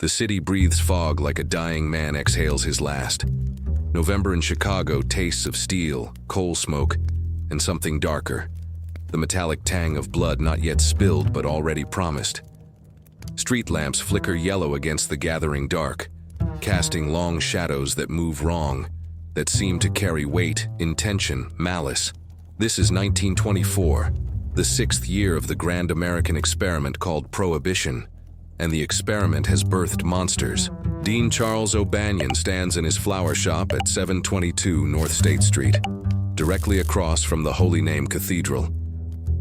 The city breathes fog like a dying man exhales his last. November in Chicago tastes of steel, coal smoke, and something darker. The metallic tang of blood not yet spilled but already promised. Street lamps flicker yellow against the gathering dark, casting long shadows that move wrong, that seem to carry weight, intention, malice. This is 1924, the 6th year of the grand American experiment called Prohibition, and the experiment has birthed monsters. Dean Charles O'Banion stands in his flower shop at 722 North State Street, directly across from the Holy Name Cathedral,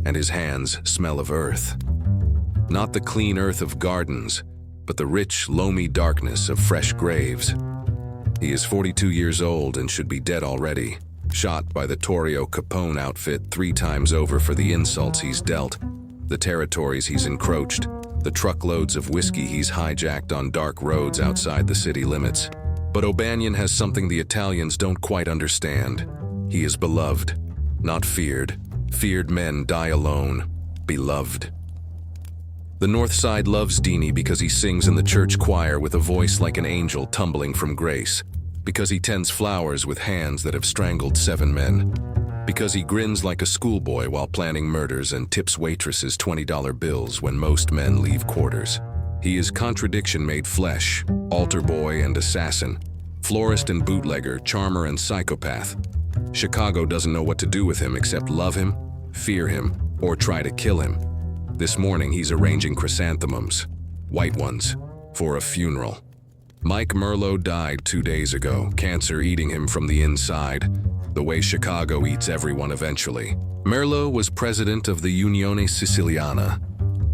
and his hands smell of earth. Not the clean earth of gardens, but the rich, loamy darkness of fresh graves. He is 42 years old and should be dead already, shot by the Torrio Capone outfit 3 times over for the insults he's dealt, the territories he's encroached, the truckloads of whiskey he's hijacked on dark roads outside the city limits. But O'Banion has something the Italians don't quite understand. He is beloved, not feared. Feared men die alone, beloved. The North Side loves Deanie because he sings in the church choir with a voice like an angel tumbling from grace, because he tends flowers with hands that have strangled 7 men, because he grins like a schoolboy while planning murders and tips waitresses $20 bills when most men leave quarters. He is contradiction made flesh, altar boy and assassin, florist and bootlegger, charmer and psychopath. Chicago doesn't know what to do with him except love him, fear him, or try to kill him. This morning he's arranging chrysanthemums, white ones, for a funeral. Mike Merlo died 2 days ago, cancer eating him from the inside, the way Chicago eats everyone eventually. Merlo was president of the Unione Siciliana,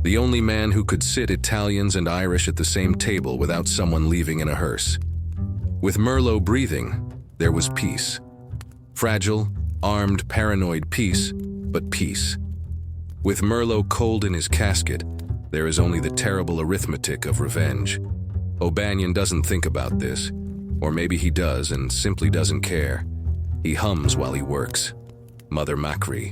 the only man who could sit Italians and Irish at the same table without someone leaving in a hearse. With Merlo breathing, there was peace. Fragile, armed, paranoid peace, but peace. With Merlo cold in his casket, there is only the terrible arithmetic of revenge. O'Banion doesn't think about this, or maybe he does and simply doesn't care. He hums while he works. Mother Macri,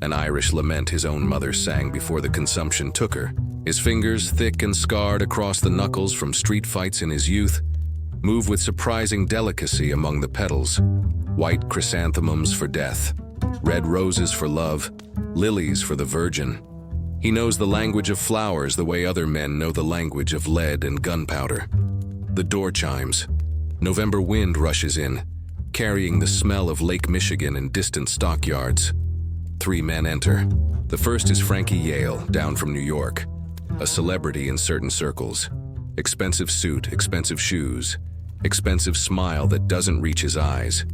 an Irish lament his own mother sang before the consumption took her. His fingers, thick and scarred across the knuckles from street fights in his youth, move with surprising delicacy among the petals. White chrysanthemums for death, red roses for love, lilies for the virgin. He knows the language of flowers the way other men know the language of lead and gunpowder. The door chimes. November wind rushes in, carrying the smell of Lake Michigan and distant stockyards. 3 men enter. The first is Frankie Yale, down from New York, a celebrity in certain circles. Expensive suit, expensive shoes, expensive smile that doesn't reach his eyes.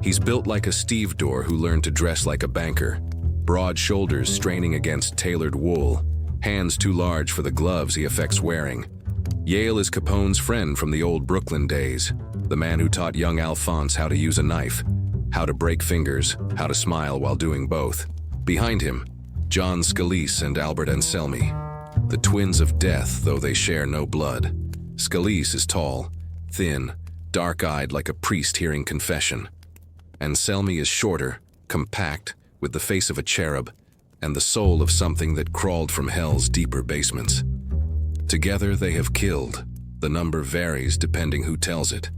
He's built like a stevedore who learned to dress like a banker. Broad shoulders straining against tailored wool, hands too large for the gloves he affects wearing. Yale is Capone's friend from the old Brooklyn days, the man who taught young Alphonse how to use a knife, how to break fingers, how to smile while doing both. Behind him, John Scalise and Albert Anselmi, the twins of death though they share no blood. Scalise is tall, thin, dark-eyed like a priest hearing confession. Anselmi is shorter, compact, with the face of a cherub, and the soul of something that crawled from hell's deeper basements. Together they have killed. The number varies depending who tells it.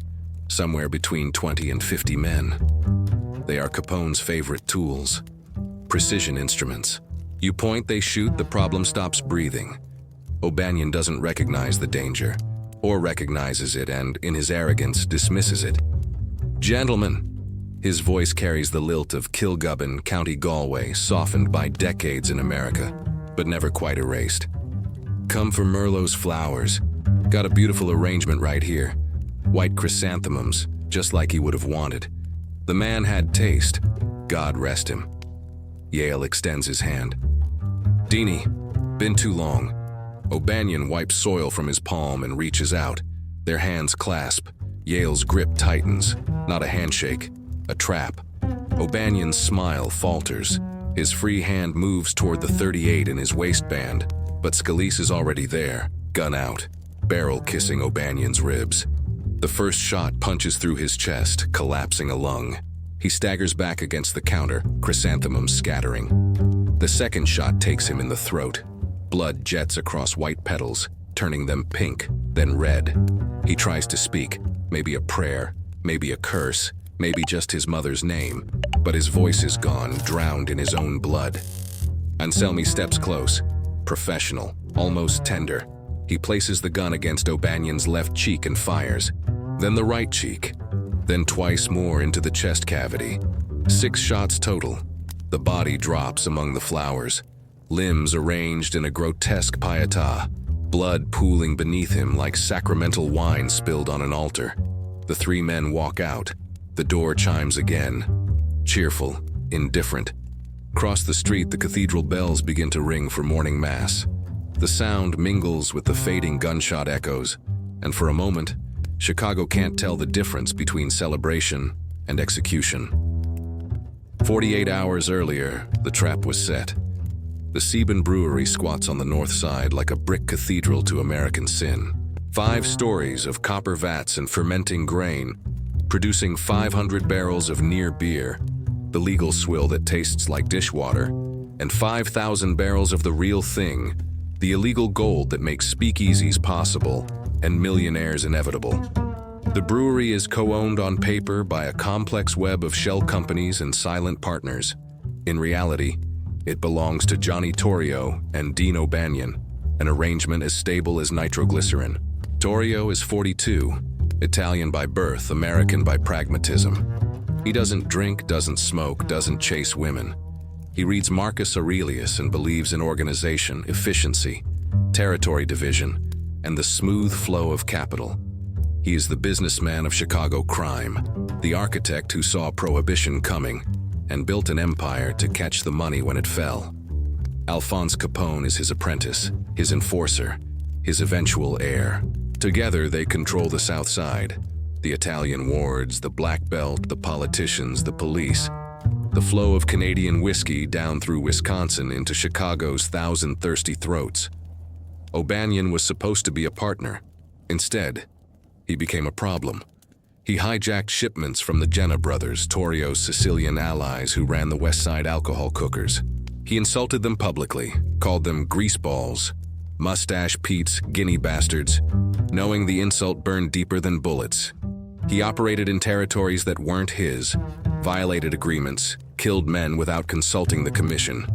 Somewhere between 20 and 50 men. They are Capone's favorite tools. Precision instruments. You point, they shoot, the problem stops breathing. O'Banion doesn't recognize the danger, or recognizes it and, in his arrogance, dismisses it. Gentlemen. His voice carries the lilt of Kilgubbin, County Galway, softened by decades in America, but never quite erased. Come for Merlo's flowers. Got a beautiful arrangement right here. White chrysanthemums, just like he would have wanted. The man had taste. God rest him. Yale extends his hand. Deanie, been too long. O'Banion wipes soil from his palm and reaches out. Their hands clasp. Yale's grip tightens. Not a handshake. A trap. O'Banion's smile falters. His free hand moves toward the .38 in his waistband, but Scalise is already there, gun out, barrel kissing O'Banion's ribs. The first shot punches through his chest, collapsing a lung. He staggers back against the counter, chrysanthemums scattering. The second shot takes him in the throat. Blood jets across white petals, turning them pink. then red. He tries to speak, maybe a prayer, maybe a curse, maybe just his mother's name, but his voice is gone, drowned in his own blood. Anselmi steps close, professional, almost tender. He places the gun against O'Banion's left cheek and fires, then the right cheek, then twice more into the chest cavity. 6 shots total. The body drops among the flowers, limbs arranged in a grotesque pietà, blood pooling beneath him like sacramental wine spilled on an altar. The 3 men walk out. The door chimes again. Cheerful, indifferent. Across the street, the cathedral bells begin to ring for morning mass. The sound mingles with the fading gunshot echoes, and for a moment, Chicago can't tell the difference between celebration and execution. 48 hours earlier, the trap was set. The Sebin Brewery squats on the north side like a brick cathedral to American sin. 5 stories of copper vats and fermenting grain, producing 500 barrels of near beer, the legal swill that tastes like dishwater, and 5,000 barrels of the real thing, the illegal gold that makes speakeasies possible and millionaires inevitable. The brewery is co-owned on paper by a complex web of shell companies and silent partners. In reality, it belongs to Johnny Torrio and Dean O'Banion, an arrangement as stable as nitroglycerin. Torrio is 42, Italian by birth, American by pragmatism. He doesn't drink, doesn't smoke, doesn't chase women. He reads Marcus Aurelius and believes in organization, efficiency, territory division, and the smooth flow of capital. He is the businessman of Chicago crime, the architect who saw Prohibition coming and built an empire to catch the money when it fell. Alphonse Capone is his apprentice, his enforcer, his eventual heir. Together they control the South Side, the Italian wards, the Black Belt, the politicians, the police, the flow of Canadian whiskey down through Wisconsin into Chicago's thousand thirsty throats. O'Banion was supposed to be a partner. Instead, he became a problem. He hijacked shipments from the Jenna brothers, Torrio's Sicilian allies who ran the West Side alcohol cookers. He insulted them publicly, called them greaseballs, mustache Pete's, guinea bastards, knowing the insult burned deeper than bullets. He operated in territories that weren't his, violated agreements, killed men without consulting the commission.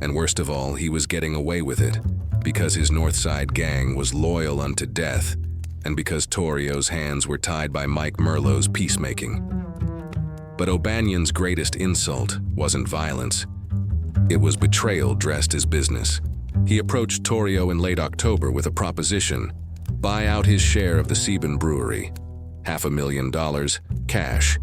And worst of all, he was getting away with it, because his North Side gang was loyal unto death, and because Torrio's hands were tied by Mike Merlot's peacemaking. But O'Banion's greatest insult wasn't violence. It was betrayal dressed as business. He approached Torrio in late October with a proposition: buy out his share of the Sebin Brewery. $500,000, cash.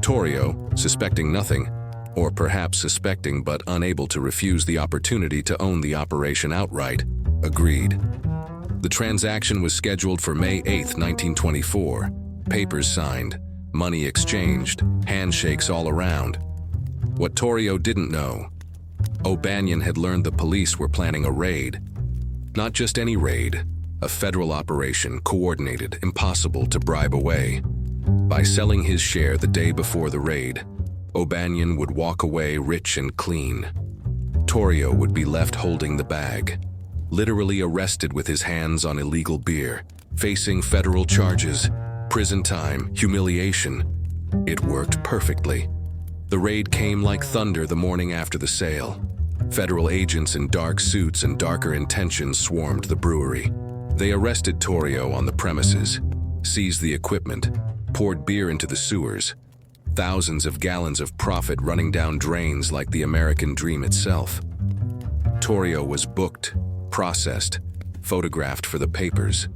Torrio, suspecting nothing, or perhaps suspecting but unable to refuse the opportunity to own the operation outright, agreed. The transaction was scheduled for May 8, 1924. Papers signed, money exchanged, handshakes all around. What Torrio didn't know, O'Banion had learned the police were planning a raid. Not just any raid, a federal operation, coordinated, impossible to bribe away. By selling his share the day before the raid, O'Banion would walk away rich and clean. Torrio would be left holding the bag, literally arrested with his hands on illegal beer, facing federal charges, prison time, humiliation. It worked perfectly. The raid came like thunder the morning after the sale. Federal agents in dark suits and darker intentions swarmed the brewery. They arrested Torrio on the premises, seized the equipment, poured beer into the sewers, thousands of gallons of profit running down drains like the American dream itself. Torrio was booked, processed, photographed for the papers.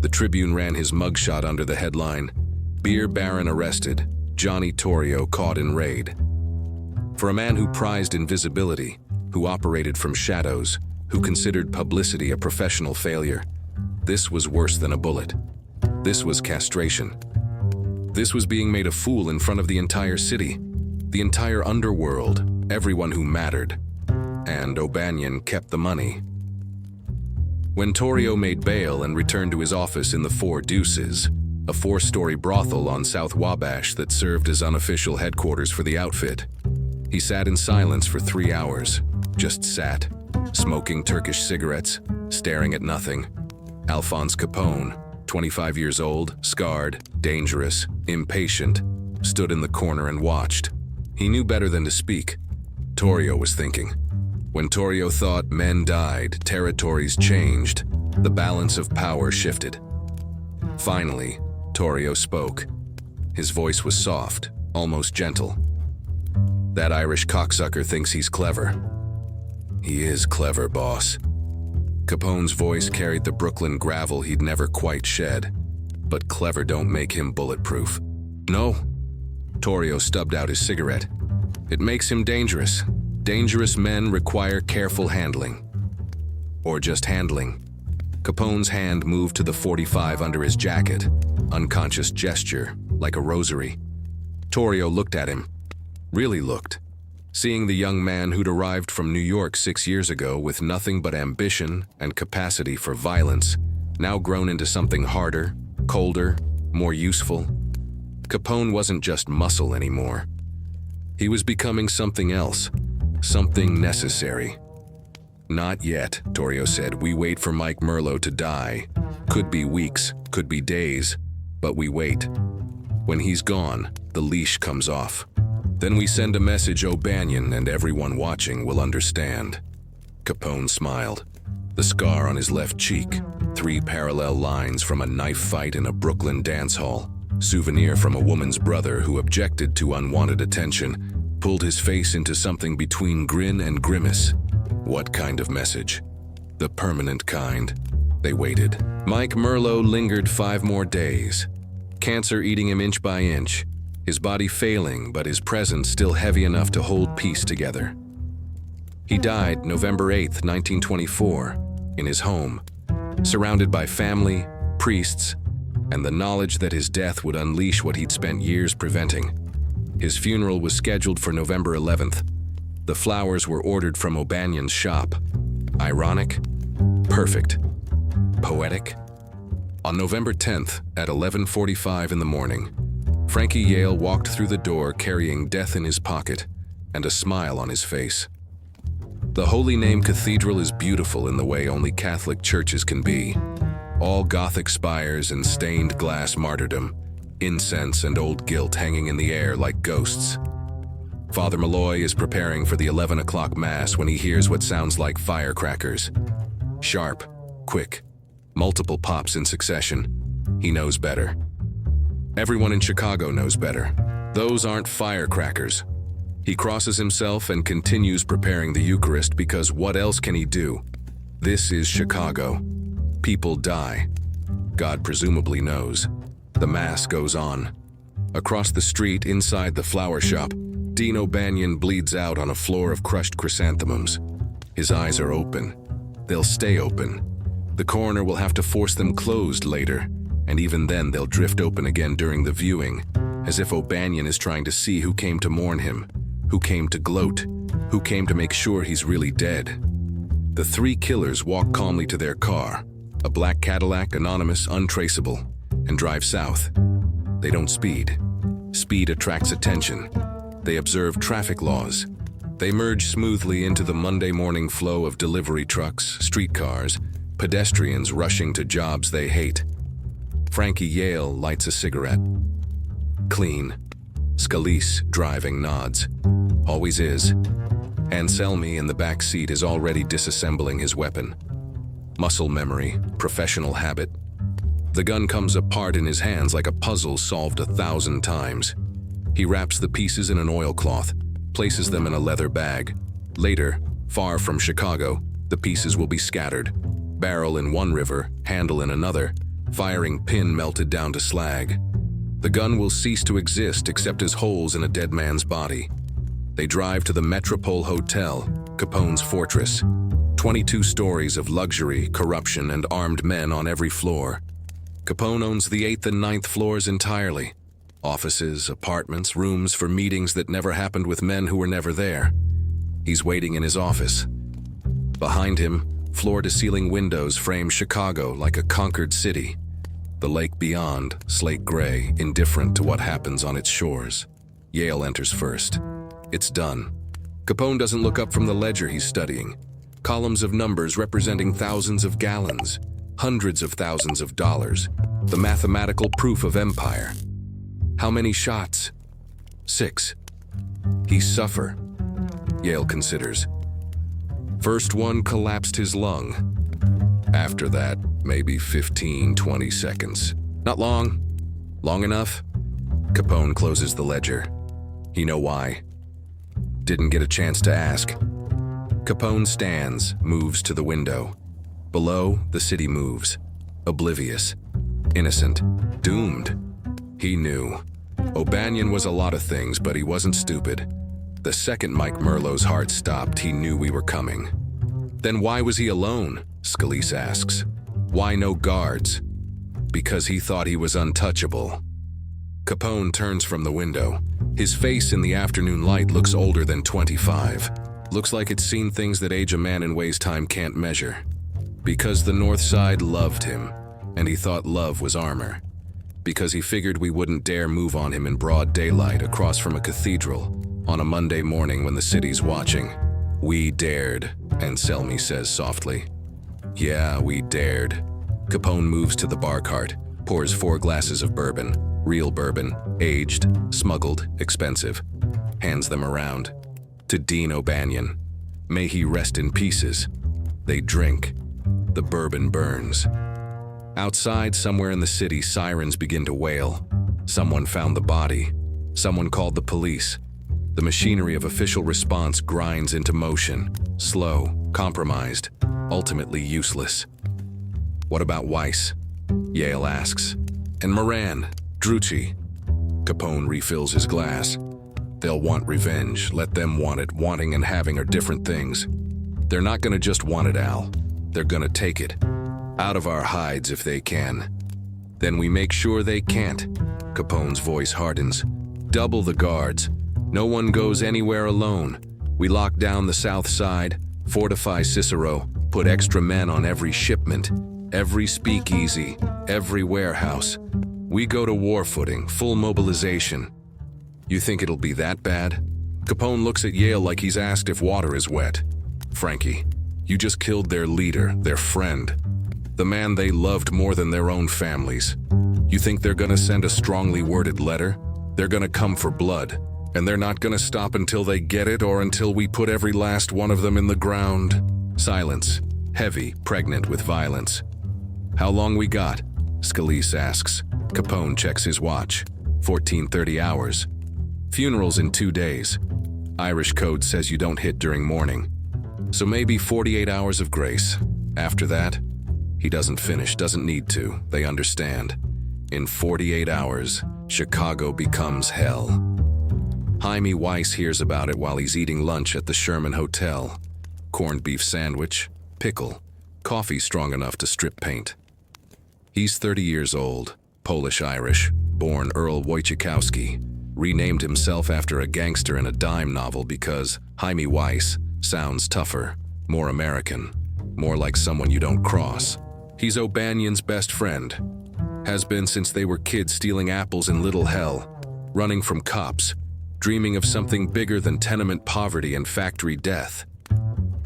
The Tribune ran his mugshot under the headline, "Beer Baron Arrested, Johnny Torrio Caught in Raid." For a man who prized invisibility, who operated from shadows, who considered publicity a professional failure, this was worse than a bullet. This was castration. This was being made a fool in front of the entire city, the entire underworld, everyone who mattered. And O'Banion kept the money. When Torrio made bail and returned to his office in the Four Deuces, a 4-story brothel on South Wabash that served as unofficial headquarters for the outfit, he sat in silence for 3 hours, just sat, smoking Turkish cigarettes, staring at nothing. Alphonse Capone, 25 years old, scarred, dangerous, impatient, stood in the corner and watched. He knew better than to speak. Torrio was thinking. When Torrio thought men died, territories changed, the balance of power shifted. Finally, Torrio spoke. His voice was soft, almost gentle. That Irish cocksucker thinks he's clever. He is clever, boss. Capone's voice carried the Brooklyn gravel he'd never quite shed, but clever don't make him bulletproof. No. Torrio stubbed out his cigarette. It makes him dangerous. Dangerous men require careful handling. Or just handling. Capone's hand moved to the .45 under his jacket, unconscious gesture, like a rosary. Torrio looked at him. Really looked. Seeing the young man who'd arrived from New York 6 years ago with nothing but ambition and capacity for violence, now grown into something harder, colder, more useful. Capone wasn't just muscle anymore. He was becoming something else, something necessary. Not yet, Torrio said. We wait for Mike Merlo to die. Could be weeks, could be days, but we wait. When he's gone, the leash comes off. Then we send a message O'Banion and everyone watching will understand. Capone smiled. The scar on his left cheek, 3 parallel lines from a knife fight in a Brooklyn dance hall, souvenir from a woman's brother who objected to unwanted attention, pulled his face into something between grin and grimace. What kind of message? The permanent kind. They waited. Mike Merlo lingered 5 more days. Cancer eating him inch by inch. His body failing, but his presence still heavy enough to hold peace together. He died November 8, 1924, in his home, surrounded by family, priests, and the knowledge that his death would unleash what he'd spent years preventing. His funeral was scheduled for November 11th. The flowers were ordered from O'Banion's shop. Ironic? Perfect. Poetic? On November 10th, at 11:45 in the morning, Frankie Yale walked through the door carrying death in his pocket and a smile on his face. The Holy Name Cathedral is beautiful in the way only Catholic churches can be. All Gothic spires and stained glass martyrdom, incense and old guilt hanging in the air like ghosts. Father Malloy is preparing for the 11 o'clock mass when he hears what sounds like firecrackers. Sharp, quick, multiple pops in succession. He knows better. Everyone in Chicago knows better. Those aren't firecrackers. He crosses himself and continues preparing the Eucharist because what else can he do? This is Chicago. People die. God presumably knows. The mass goes on. Across the street, inside the flower shop, Dean O'Banion bleeds out on a floor of crushed chrysanthemums. His eyes are open. They'll stay open. The coroner will have to force them closed later, and even then they'll drift open again during the viewing, as if O'Banion is trying to see who came to mourn him, who came to gloat, who came to make sure he's really dead. The 3 killers walk calmly to their car, a black Cadillac, anonymous, untraceable, and drive south. They don't speed. Speed attracts attention. They observe traffic laws. They merge smoothly into the Monday morning flow of delivery trucks, streetcars, pedestrians rushing to jobs they hate. Frankie Yale lights a cigarette. Clean. Scalise, driving, nods. Always is. Anselmi in the back seat is already disassembling his weapon. Muscle memory, professional habit. The gun comes apart in his hands like a puzzle solved 1,000 times. He wraps the pieces in an oilcloth, places them in a leather bag. Later, far from Chicago, the pieces will be scattered. Barrel in one river, handle in another, firing pin melted down to slag. The gun will cease to exist except as holes in a dead man's body. They drive to the Metropole Hotel, Capone's fortress. 22 stories of luxury, corruption, and armed men on every floor. Capone owns the 8th and 9th floors entirely. Offices, apartments, rooms for meetings that never happened with men who were never there. He's waiting in his office. Behind him, floor-to-ceiling windows frame Chicago like a conquered city. The lake beyond, slate gray, indifferent to what happens on its shores. Yale enters first. It's done. Capone doesn't look up from the ledger he's studying. Columns of numbers representing thousands of gallons. Hundreds of thousands of dollars. The mathematical proof of empire. How many shots? 6. He suffer. Yale considers. First one collapsed his lung. After that, maybe 15, 20 seconds. Not long. Long enough? Capone closes the ledger. You know why? Didn't get a chance to ask. Capone stands, moves to the window. Below, the city moves. Oblivious. Innocent. Doomed. He knew. O'Banion was a lot of things, but he wasn't stupid. The second Mike Merlot's heart stopped, he knew we were coming. Then why was he alone? Scalise asks. Why no guards? Because he thought he was untouchable. Capone turns from the window. His face in the afternoon light looks older than 25. Looks like it's seen things that age a man in ways time can't measure. Because the North Side loved him, and he thought love was armor. Because he figured we wouldn't dare move on him in broad daylight across from a cathedral on a Monday morning when the city's watching. We dared, Anselmi says softly. Yeah, we dared. Capone moves to the bar cart, pours 4 glasses of bourbon, real bourbon, aged, smuggled, expensive. Hands them around. To Dean O'Banion. May he rest in pieces. They drink. The bourbon burns. Outside, somewhere in the city, sirens begin to wail. Someone found the body. Someone called the police. The machinery of official response grinds into motion. Slow, compromised, ultimately useless. What about Weiss? Yale asks. And Moran, Drucci. Capone refills his glass. They'll want revenge. Let them want it. Wanting and having are different things. They're not gonna just want it, Al. They're gonna take it. Out of our hides if they can. Then we make sure they can't. Capone's voice hardens. Double the guards. No one goes anywhere alone. We lock down the south side, fortify Cicero, put extra men on every shipment, every speakeasy, every warehouse. We go to war footing, full mobilization. You think it'll be that bad? Capone looks at Yale like he's asked if water is wet. Frankie, you just killed their leader, their friend. The man they loved more than their own families. You think they're gonna send a strongly worded letter? They're gonna come for blood. And they're not gonna stop until they get it or until we put every last one of them in the ground. Silence. Heavy, pregnant with violence. How long we got? Scalise asks. Capone checks his watch. 14:30 hours. Funerals in 2 days. Irish code says you don't hit during mourning. So maybe 48 hours of grace. After that, he doesn't finish, doesn't need to. They understand. In 48 hours, Chicago becomes hell. Jaime Weiss hears about it while he's eating lunch at the Sherman Hotel. Corned beef sandwich, pickle, coffee strong enough to strip paint. He's 30 years old, Polish-Irish, born Earl Wojciechowski, renamed himself after a gangster in a dime novel because Jaime Weiss sounds tougher, more American, more like someone you don't cross. He's O'Banion's best friend. Has been since they were kids stealing apples in Little Hell, running from cops, dreaming of something bigger than tenement poverty and factory death.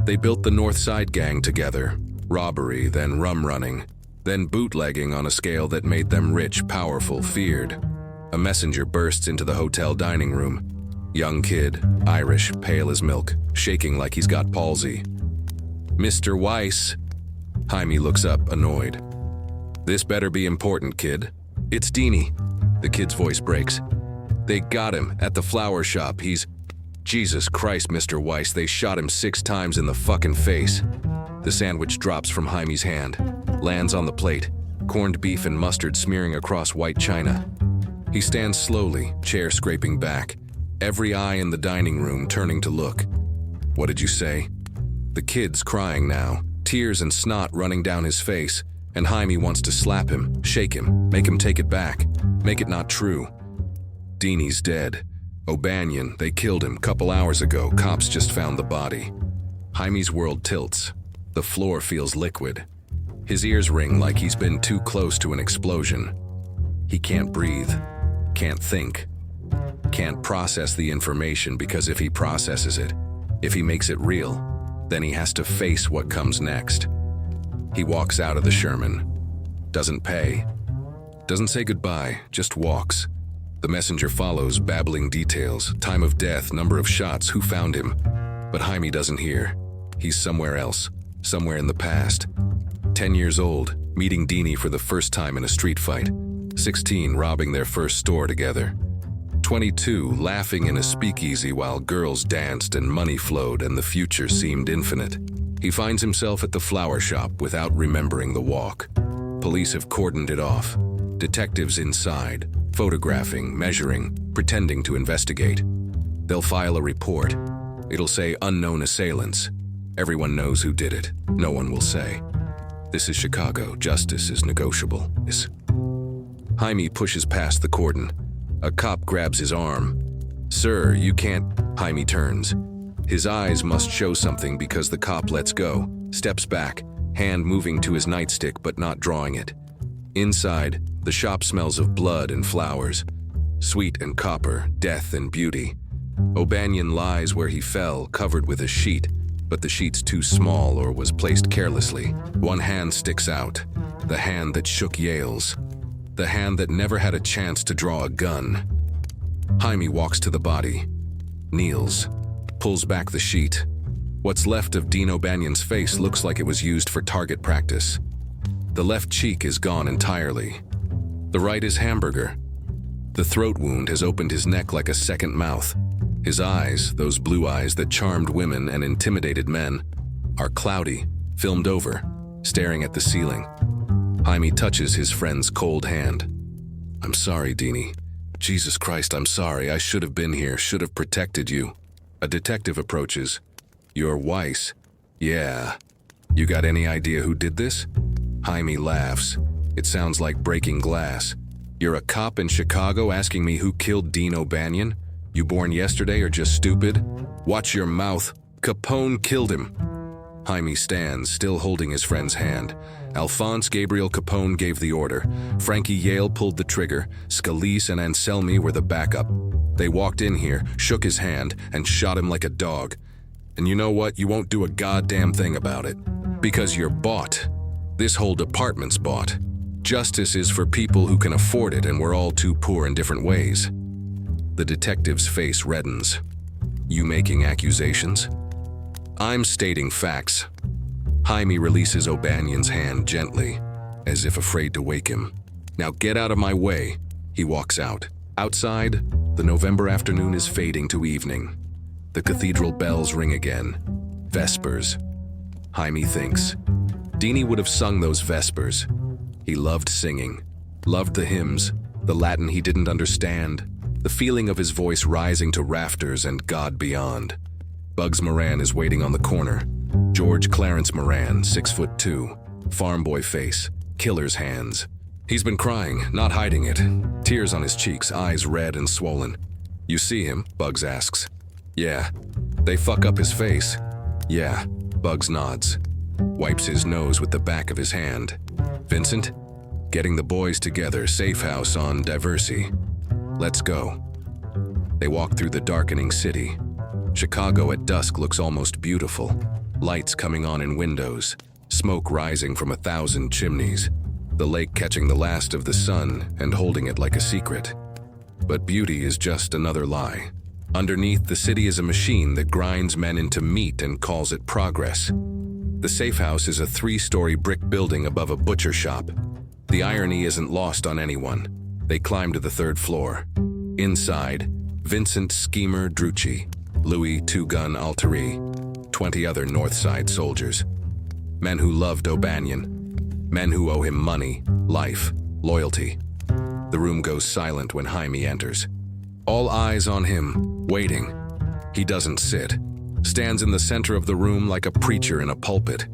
They built the North Side gang together, robbery, then rum running, then bootlegging on a scale that made them rich, powerful, feared. A messenger bursts into the hotel dining room. Young kid, Irish, pale as milk, shaking like he's got palsy. Mr. Weiss. Jaime looks up, annoyed. This better be important, kid. It's Deanie. The kid's voice breaks. They got him at the flower shop. He's... Jesus Christ, Mr. Weiss, they shot him 6 times in the fucking face. The sandwich drops from Jaime's hand, lands on the plate, corned beef and mustard smearing across white china. He stands slowly, chair scraping back, every eye in the dining room turning to look. What did you say? The kid's crying now, tears and snot running down his face, and Jaime wants to slap him, shake him, make him take it back, make it not true. Deanie's dead. O'Banion, they killed him couple hours ago. Cops just found the body. Jaime's world tilts. The floor feels liquid. His ears ring like he's been too close to an explosion. He can't breathe, can't think, can't process the information because if he processes it, if he makes it real, then he has to face what comes next. He walks out of the Sherman. Doesn't pay. Doesn't say goodbye, just walks. The messenger follows, babbling details, time of death, number of shots, who found him. But Jaime doesn't hear. He's somewhere else, somewhere in the past. 10 years old, meeting Deanie for the first time in a street fight. 16, robbing their first store together. 22, laughing in a speakeasy while girls danced and money flowed and the future seemed infinite. He finds himself at the flower shop without remembering the walk. Police have cordoned it off. Detectives inside, photographing, measuring, pretending to investigate. They'll file a report. It'll say unknown assailants. Everyone knows who did it. No one will say. This is Chicago. Justice is negotiable. Jaime pushes past the cordon. A cop grabs his arm. "Sir, you can't." Jaime turns. His eyes must show something because the cop lets go, steps back, hand moving to his nightstick but not drawing it. Inside, the shop smells of blood and flowers. Sweet and copper, death and beauty. O'Banion lies where he fell, covered with a sheet, but the sheet's too small or was placed carelessly. One hand sticks out, the hand that shook Yale's. The hand that never had a chance to draw a gun. Jaime walks to the body, kneels, pulls back the sheet. What's left of Dean O'Banion's face looks like it was used for target practice. The left cheek is gone entirely. The right is hamburger. The throat wound has opened his neck like a second mouth. His eyes, those blue eyes that charmed women and intimidated men, are cloudy, filmed over, staring at the ceiling. Jaime touches his friend's cold hand. "I'm sorry, Deanie. Jesus Christ, I'm sorry. I should have been here, should have protected you." A detective approaches. "You're Weiss." "Yeah. You got any idea who did this?" Jaime laughs. It sounds like breaking glass. "You're a cop in Chicago asking me who killed Dean O'Banion? You born yesterday or just stupid? Watch your mouth. Capone killed him." Jaime stands, still holding his friend's hand. Alphonse Gabriel Capone gave the order. Frankie Yale pulled the trigger. Scalise and Anselmi were the backup. They walked in here, shook his hand, and shot him like a dog. And you know what? You won't do a goddamn thing about it. Because you're bought. This whole department's bought. Justice is for people who can afford it, and we're all too poor in different ways. The detective's face reddens. "You making accusations?" "I'm stating facts." Jaime releases O'Banion's hand gently, as if afraid to wake him. "Now get out of my way." He walks out. Outside, the November afternoon is fading to evening. The cathedral bells ring again. Vespers. Jaime thinks. Deanie would have sung those Vespers. He loved singing, loved the hymns, the Latin he didn't understand, the feeling of his voice rising to rafters and God beyond. Bugs Moran is waiting on the corner. George Clarence Moran, 6'2", farm boy face, killer's hands. He's been crying, not hiding it. Tears on his cheeks, eyes red and swollen. "You see him?" Bugs asks. "Yeah." "They fuck up his face?" "Yeah." Bugs nods. Wipes his nose with the back of his hand. "Vincent?" "Getting the boys together, safe house on Diversey." "Let's go." They walk through the darkening city. Chicago at dusk looks almost beautiful. Lights coming on in windows, smoke rising from 1,000 chimneys, the lake catching the last of the sun and holding it like a secret. But beauty is just another lie. Underneath, the city is a machine that grinds men into meat and calls it progress. The safe house is a 3-story brick building above a butcher shop. The irony isn't lost on anyone. They climb to the 3rd floor. Inside, Vincent Schemer Drucci, Louis Two-Gun Alteri, 20 other North Side soldiers. Men who loved O'Banion. Men who owe him money, life, loyalty. The room goes silent when Jaime enters. All eyes on him, waiting. He doesn't sit. Stands in the center of the room like a preacher in a pulpit.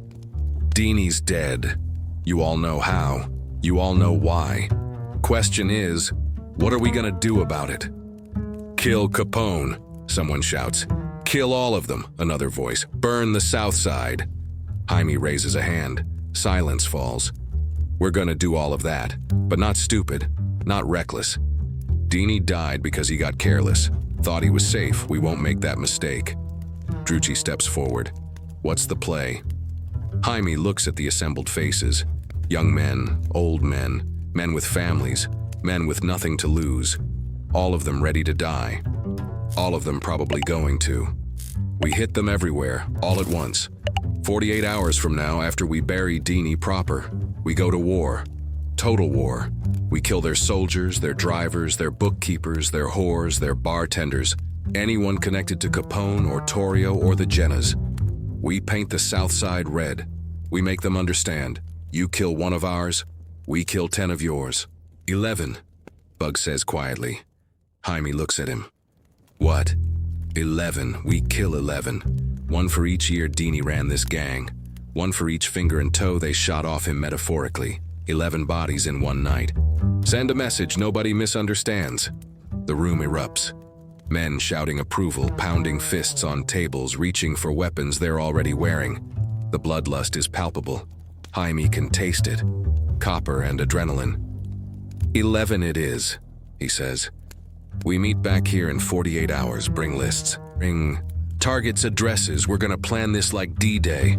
Deanie's dead. You all know how. You all know why. Question is, what are we gonna do about it? "Kill Capone," someone shouts. "Kill all of them," another voice. "Burn the South Side." Jaime raises a hand. Silence falls. "We're gonna do all of that, but not stupid, not reckless. Deanie died because he got careless. Thought he was safe. We won't make that mistake." Drucci steps forward. "What's the play?" Jaime looks at the assembled faces. Young men, old men, men with families, men with nothing to lose. All of them ready to die. All of them probably going to. We hit them everywhere, all at once. 48 hours from now, after we bury Dini proper, we go to war. Total war. We kill their soldiers, their drivers, their bookkeepers, their whores, their bartenders, anyone connected to Capone or Torrio or the Jennas. We paint the South Side red. We make them understand. You kill one of ours, we kill 10 of yours. 11, Bug says quietly. Jaime looks at him. What? 11, we kill 11. One for each year Dini ran this gang. One for each finger and toe they shot off him metaphorically. 11 bodies in one night. Send a message nobody misunderstands. The room erupts. Men shouting approval, pounding fists on tables, reaching for weapons they're already wearing. The bloodlust is palpable. Jaime can taste it. Copper and adrenaline. 11 it is, he says. We meet back here in 48 hours, bring lists. Bring targets, addresses, we're gonna plan this like D-Day.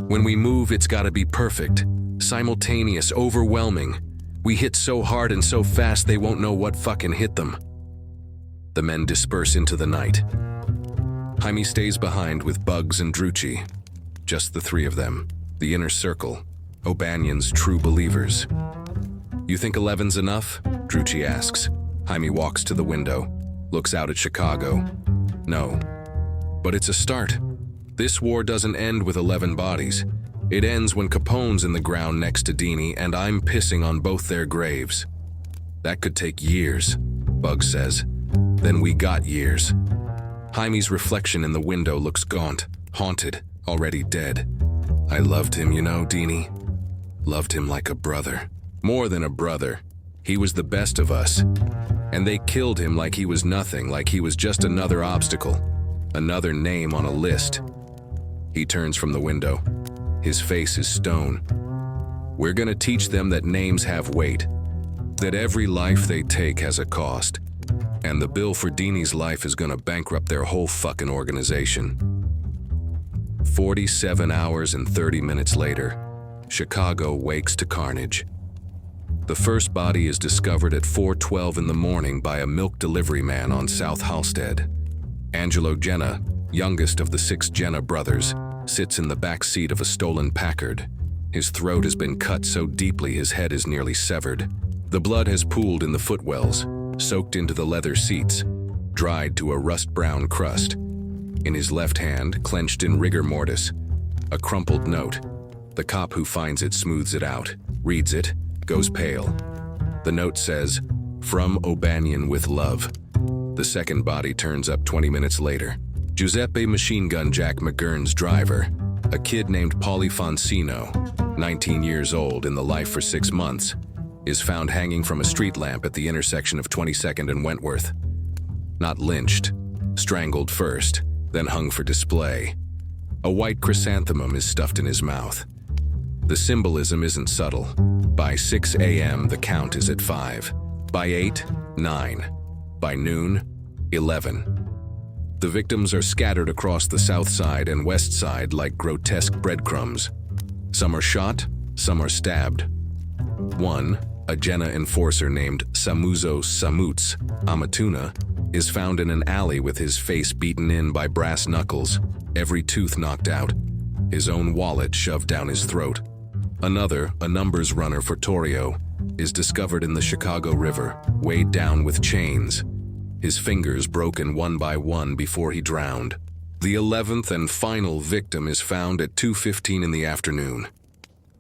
When we move, it's gotta be perfect. Simultaneous, overwhelming. We hit so hard and so fast they won't know what fucking hit them. The men disperse into the night. Jaime stays behind with Bugs and Drucci. Just the three of them. The inner circle. O'Banion's true believers. You think 11's enough? Drucci asks. Jaime walks to the window, looks out at Chicago. No. But it's a start. This war doesn't end with 11 bodies. It ends when Capone's in the ground next to Dini and I'm pissing on both their graves. That could take years, Bugs says. Then we got years. Jaime's reflection in the window looks gaunt, haunted, already dead. I loved him, you know, Dini. Loved him like a brother. More than a brother. He was the best of us. And they killed him like he was nothing, like he was just another obstacle. Another name on a list. He turns from the window. His face is stone. We're gonna teach them that names have weight. That every life they take has a cost. And the bill for Dini's life is gonna bankrupt their whole fucking organization. 47 hours and 30 minutes later, Chicago wakes to carnage. The first body is discovered at 4:12 in the morning by a milk delivery man on South Halsted. Angelo Jenna, youngest of the 6 Jenna brothers, sits in the back seat of a stolen Packard. His throat has been cut so deeply his head is nearly severed. The blood has pooled in the footwells, soaked into the leather seats, dried to a rust-brown crust. In his left hand, clenched in rigor mortis, a crumpled note. The cop who finds it smooths it out, reads it, goes pale. The note says, "From O'Banion with love." The second body turns up 20 minutes later. Giuseppe Machine Gun Jack McGurn's driver, a kid named Paulie Fonsino, 19 years old in the life for 6 months, is found hanging from a street lamp at the intersection of 22nd and Wentworth. Not lynched, strangled first, then hung for display. A white chrysanthemum is stuffed in his mouth. The symbolism isn't subtle. By 6 a.m., the count is at 5. By 8, 9. By noon, 11. The victims are scattered across the south side and west side like grotesque breadcrumbs. Some are shot, some are stabbed. One, a Jenna enforcer named Samuzo Samuts Amatuna, is found in an alley with his face beaten in by brass knuckles, every tooth knocked out, his own wallet shoved down his throat. Another, a numbers runner for Torrio, is discovered in the Chicago River, weighed down with chains, his fingers broken one by one before he drowned. The 11th and final victim is found at 2:15 in the afternoon.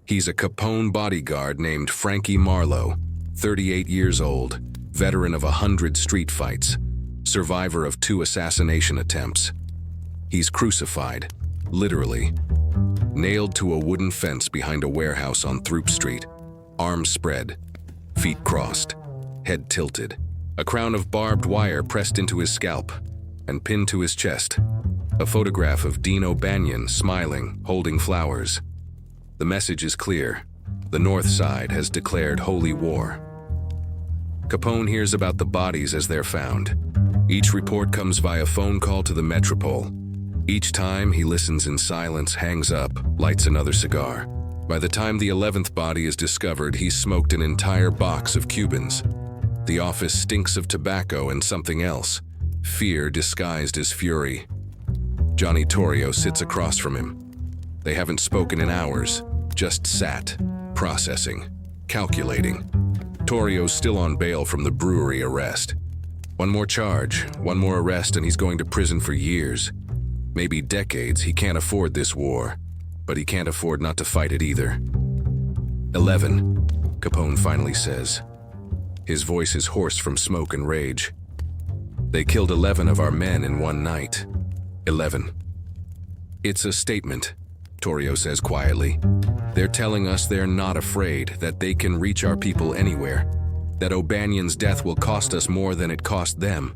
He's a Capone bodyguard named Frankie Marlowe, 38 years old, veteran of 100 street fights, survivor of 2 assassination attempts. He's crucified, literally, nailed to a wooden fence behind a warehouse on Throop Street, arms spread, feet crossed, head tilted, a crown of barbed wire pressed into his scalp and pinned to his chest, a photograph of Dean O'Banion smiling, holding flowers. The message is clear. The North Side has declared holy war. Capone hears about the bodies as they're found. Each report comes via phone call to the Metropole. Each time, he listens in silence, hangs up, lights another cigar. By the time the 11th body is discovered, he's smoked an entire box of Cubans. The office stinks of tobacco and something else, fear disguised as fury. Johnny Torrio sits across from him. They haven't spoken in hours, just sat, processing, calculating. Torrio's still on bail from the Brewery arrest. One more charge, one more arrest, and he's going to prison for years. Maybe decades. He can't afford this war, but he can't afford not to fight it either. 11, Capone finally says. His voice is hoarse from smoke and rage. They killed 11 of our men in one night. 11. It's a statement, Torrio says quietly. They're telling us they're not afraid, that they can reach our people anywhere, that O'Banion's death will cost us more than it cost them.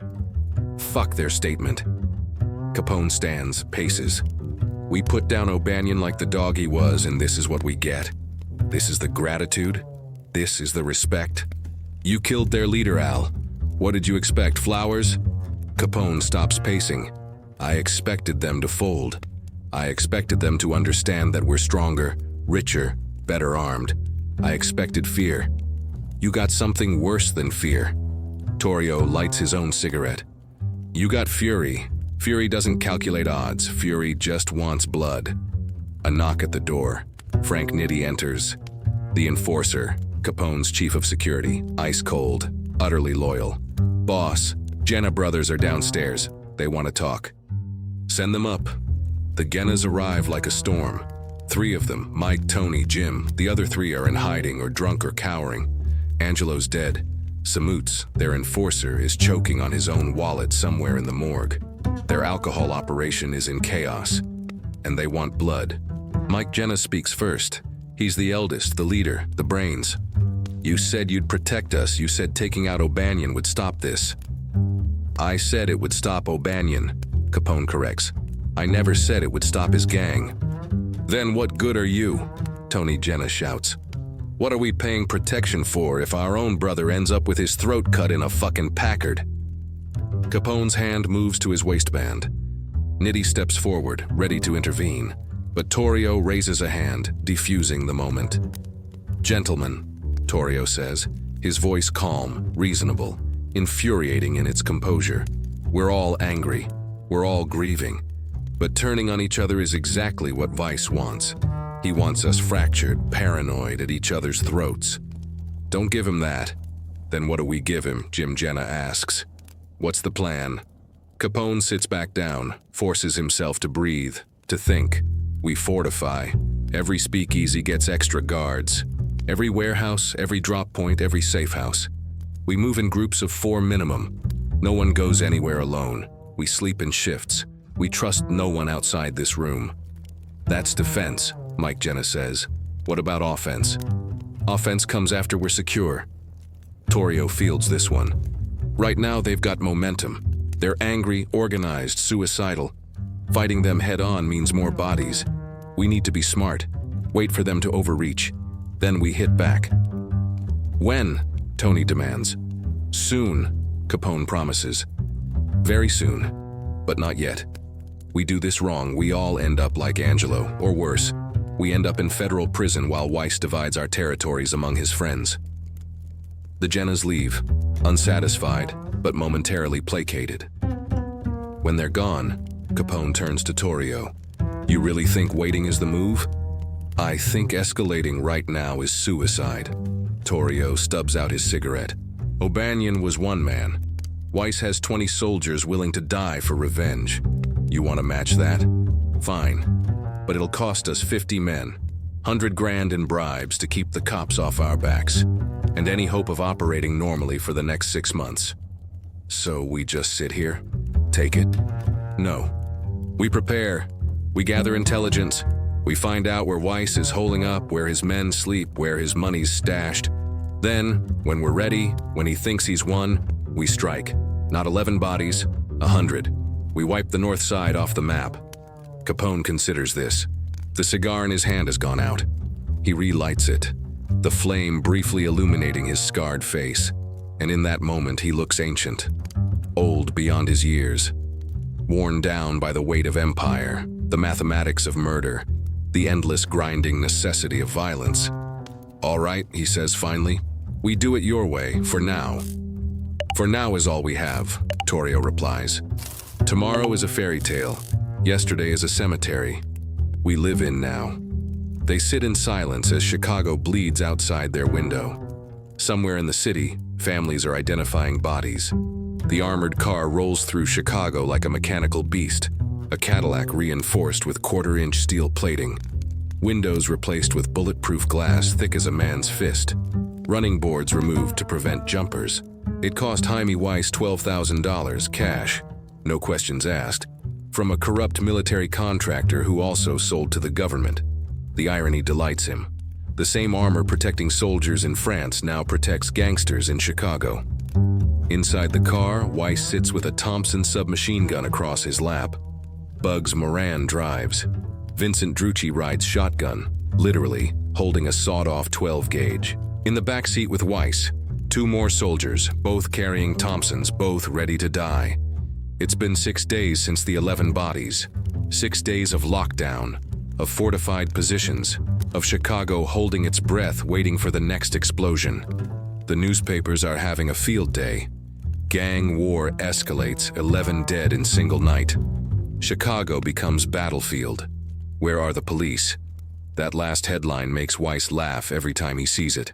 Fuck their statement. Capone stands, paces. We put down O'Banion like the dog he was, and this is what we get. This is the gratitude. This is the respect. You killed their leader, Al. What did you expect, flowers? Capone stops pacing. I expected them to fold. I expected them to understand that we're stronger, richer, better armed. I expected fear. You got something worse than fear. Torrio lights his own cigarette. You got fury. Fury doesn't calculate odds. Fury just wants blood. A knock at the door. Frank Nitti enters. The enforcer, Capone's chief of security, ice cold, utterly loyal. Boss, Jenna brothers are downstairs. They want to talk. Send them up. The Gennas arrive like a storm. 3 of them, Mike, Tony, Jim. The other 3 are in hiding or drunk or cowering. Angelo's dead. Samoots, their enforcer, is choking on his own wallet somewhere in the morgue. Their alcohol operation is in chaos, and they want blood. Mike Jenna speaks first. He's the eldest, the leader, the brains. You said you'd protect us. You said taking out O'Banion would stop this. I said it would stop O'Banion, Capone corrects. I never said it would stop his gang. Then what good are you? Tony Jenna shouts. What are we paying protection for if our own brother ends up with his throat cut in a fucking Packard? Capone's hand moves to his waistband. Nitti steps forward, ready to intervene, but Torrio raises a hand, defusing the moment. Gentlemen, Torrio says, his voice calm, reasonable, infuriating in its composure. We're all angry. We're all grieving. But turning on each other is exactly what Vice wants. He wants us fractured, paranoid, at each other's throats. Don't give him that. Then what do we give him? Jim Jenna asks. What's the plan? Capone sits back down, forces himself to breathe, to think. We fortify. Every speakeasy gets extra guards. Every warehouse, every drop point, every safe house. We move in groups of 4 minimum. No one goes anywhere alone. We sleep in shifts. We trust no one outside this room. That's defense, Mike Jenna says. What about offense? Offense comes after we're secure. Torrio fields this one. Right now they've got momentum. They're angry, organized, suicidal. Fighting them head-on means more bodies. We need to be smart. Wait for them to overreach. Then we hit back. When? Tony demands. Soon, Capone promises. Very soon, but not yet. We do this wrong, we all end up like Angelo, or worse. We end up in federal prison while Weiss divides our territories among his friends. The Jennas leave, unsatisfied, but momentarily placated. When they're gone, Capone turns to Torrio. You really think waiting is the move? I think escalating right now is suicide. Torrio stubs out his cigarette. O'Banion was one man. Weiss has 20 soldiers willing to die for revenge. You want to match that? Fine. But it'll cost us 50 men, 100 grand in bribes to keep the cops off our backs, and any hope of operating normally for the next 6 months. So we just sit here? Take it? No. We prepare. We gather intelligence. We find out where Weiss is holing up, where his men sleep, where his money's stashed. Then, when we're ready, when he thinks he's won, we strike. Not 11 bodies, 100. We wipe the north side off the map. Capone considers this. The cigar in his hand has gone out. He relights it, the flame briefly illuminating his scarred face. And in that moment, he looks ancient, old beyond his years. worn down by the weight of empire, the mathematics of murder, the endless grinding necessity of violence. "All right," he says finally, "we do it your way, for now." "For now is all we have," Torrio replies. "Tomorrow is a fairy tale. Yesterday is a cemetery. We live in now." They sit in silence as Chicago bleeds outside their window. Somewhere in the city, families are identifying bodies. The armored car rolls through Chicago like a mechanical beast, a Cadillac reinforced with quarter-inch steel plating, windows replaced with bulletproof glass thick as a man's fist, running boards removed to prevent jumpers. It cost Jaime Weiss $12,000 cash, no questions asked, from a corrupt military contractor who also sold to the government. The irony delights him. The same armor protecting soldiers in France now protects gangsters in Chicago. Inside the car, Weiss sits with a Thompson submachine gun across his lap. Bugs Moran drives. Vincent Drucci rides shotgun, literally, holding a sawed-off 12-gauge. In the back seat with Weiss, two more soldiers, both carrying Thompsons, both ready to die. It's been 6 days since the 11 bodies. 6 days of lockdown, of fortified positions, of Chicago holding its breath waiting for the next explosion. The newspapers are having a field day. Gang war escalates, 11 dead in single night. Chicago becomes battlefield. Where are the police? That last headline makes Weiss laugh every time he sees it.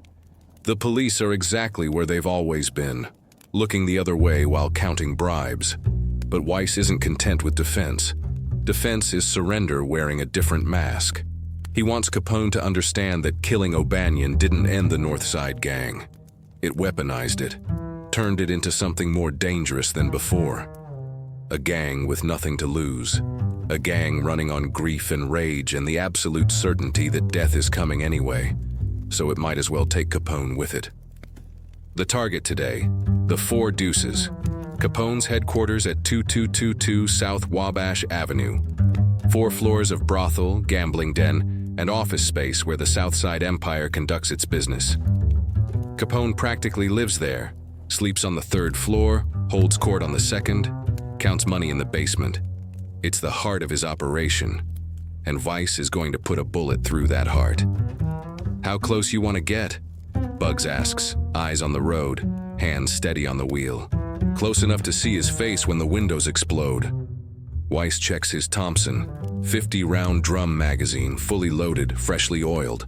The police are exactly where they've always been, looking the other way while counting bribes. But Weiss isn't content with defense. Defense is surrender wearing a different mask. He wants Capone to understand that killing O'Banion didn't end the North Side gang. It weaponized it, turned it into something more dangerous than before. A gang with nothing to lose. A gang running on grief and rage and the absolute certainty that death is coming anyway, so it might as well take Capone with it. The target today, the Four Deuces, Capone's headquarters at 2222 South Wabash Avenue. 4 floors of brothel, gambling den, and office space where the Southside Empire conducts its business. Capone practically lives there, sleeps on the 3rd floor, holds court on the 2nd, counts money in the basement. It's the heart of his operation, and Weiss is going to put a bullet through that heart. "How close you want to get?" Bugs asks, eyes on the road, hands steady on the wheel. Close enough to see his face when the windows explode. Weiss checks his Thompson, 50-round drum magazine, fully loaded, freshly oiled.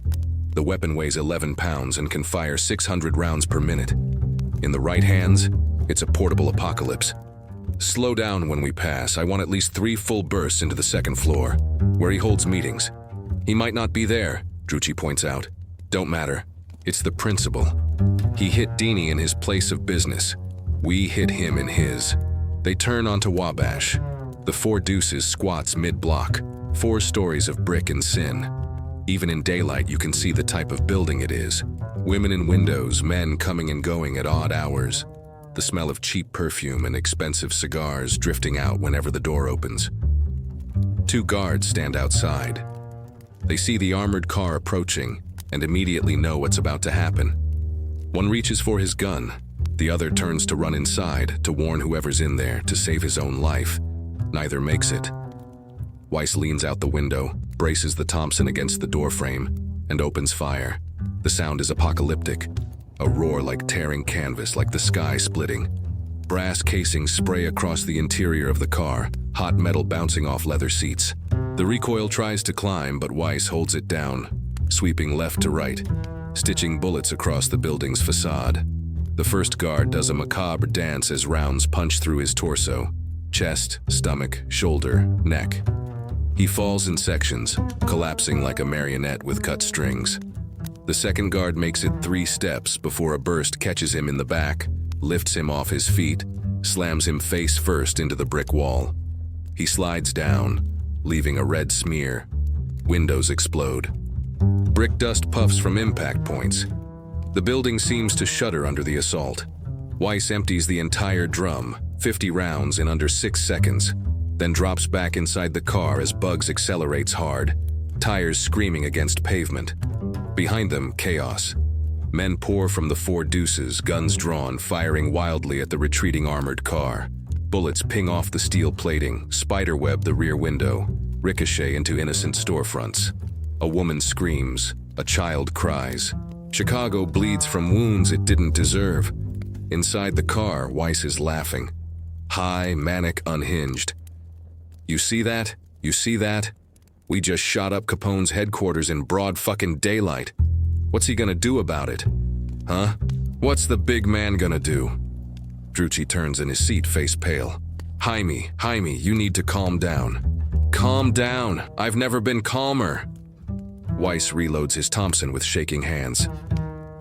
The weapon weighs 11 pounds and can fire 600 rounds per minute. In the right hands, it's a portable apocalypse. "Slow down when we pass. I want at least 3 full bursts into the 2nd floor, where he holds meetings." "He might not be there," Drucci points out. "Don't matter. It's the principle. He hit Dini in his place of business. We hit him in his." They turn onto Wabash. The Four Deuces squats mid-block, 4 stories of brick and sin. Even in daylight, you can see the type of building it is. Women in windows, men coming and going at odd hours. The smell of cheap perfume and expensive cigars drifting out whenever the door opens. 2 guards stand outside. They see the armored car approaching and immediately know what's about to happen. One reaches for his gun. The other turns to run inside to warn whoever's in there to save his own life. Neither makes it. Weiss leans out the window, braces the Thompson against the doorframe, and opens fire. The sound is apocalyptic. A roar like tearing canvas, like the sky splitting. Brass casings spray across the interior of the car, hot metal bouncing off leather seats. The recoil tries to climb, but Weiss holds it down, sweeping left to right, stitching bullets across the building's facade. The first guard does a macabre dance as rounds punch through his torso, chest, stomach, shoulder, neck. He falls in sections, collapsing like a marionette with cut strings. The second guard makes it 3 steps before a burst catches him in the back, lifts him off his feet, slams him face first into the brick wall. He slides down, leaving a red smear. Windows explode. Brick dust puffs from impact points. The building seems to shudder under the assault. Weiss empties the entire drum, 50 rounds in under 6 seconds, then drops back inside the car as Bugs accelerates hard, tires screaming against pavement. Behind them, chaos. Men pour from the Four Deuces, guns drawn, firing wildly at the retreating armored car. Bullets ping off the steel plating, spiderweb the rear window, ricochet into innocent storefronts. A woman screams, a child cries. Chicago bleeds from wounds it didn't deserve. Inside the car, Weiss is laughing. High, manic, unhinged. You see that? You see that? We just shot up Capone's headquarters in broad fucking daylight. What's he gonna do about it? Huh? What's the big man gonna do? Drucci turns in his seat, face pale. Jaime, you need to calm down. Calm down. I've never been calmer. Weiss reloads his Thompson with shaking hands.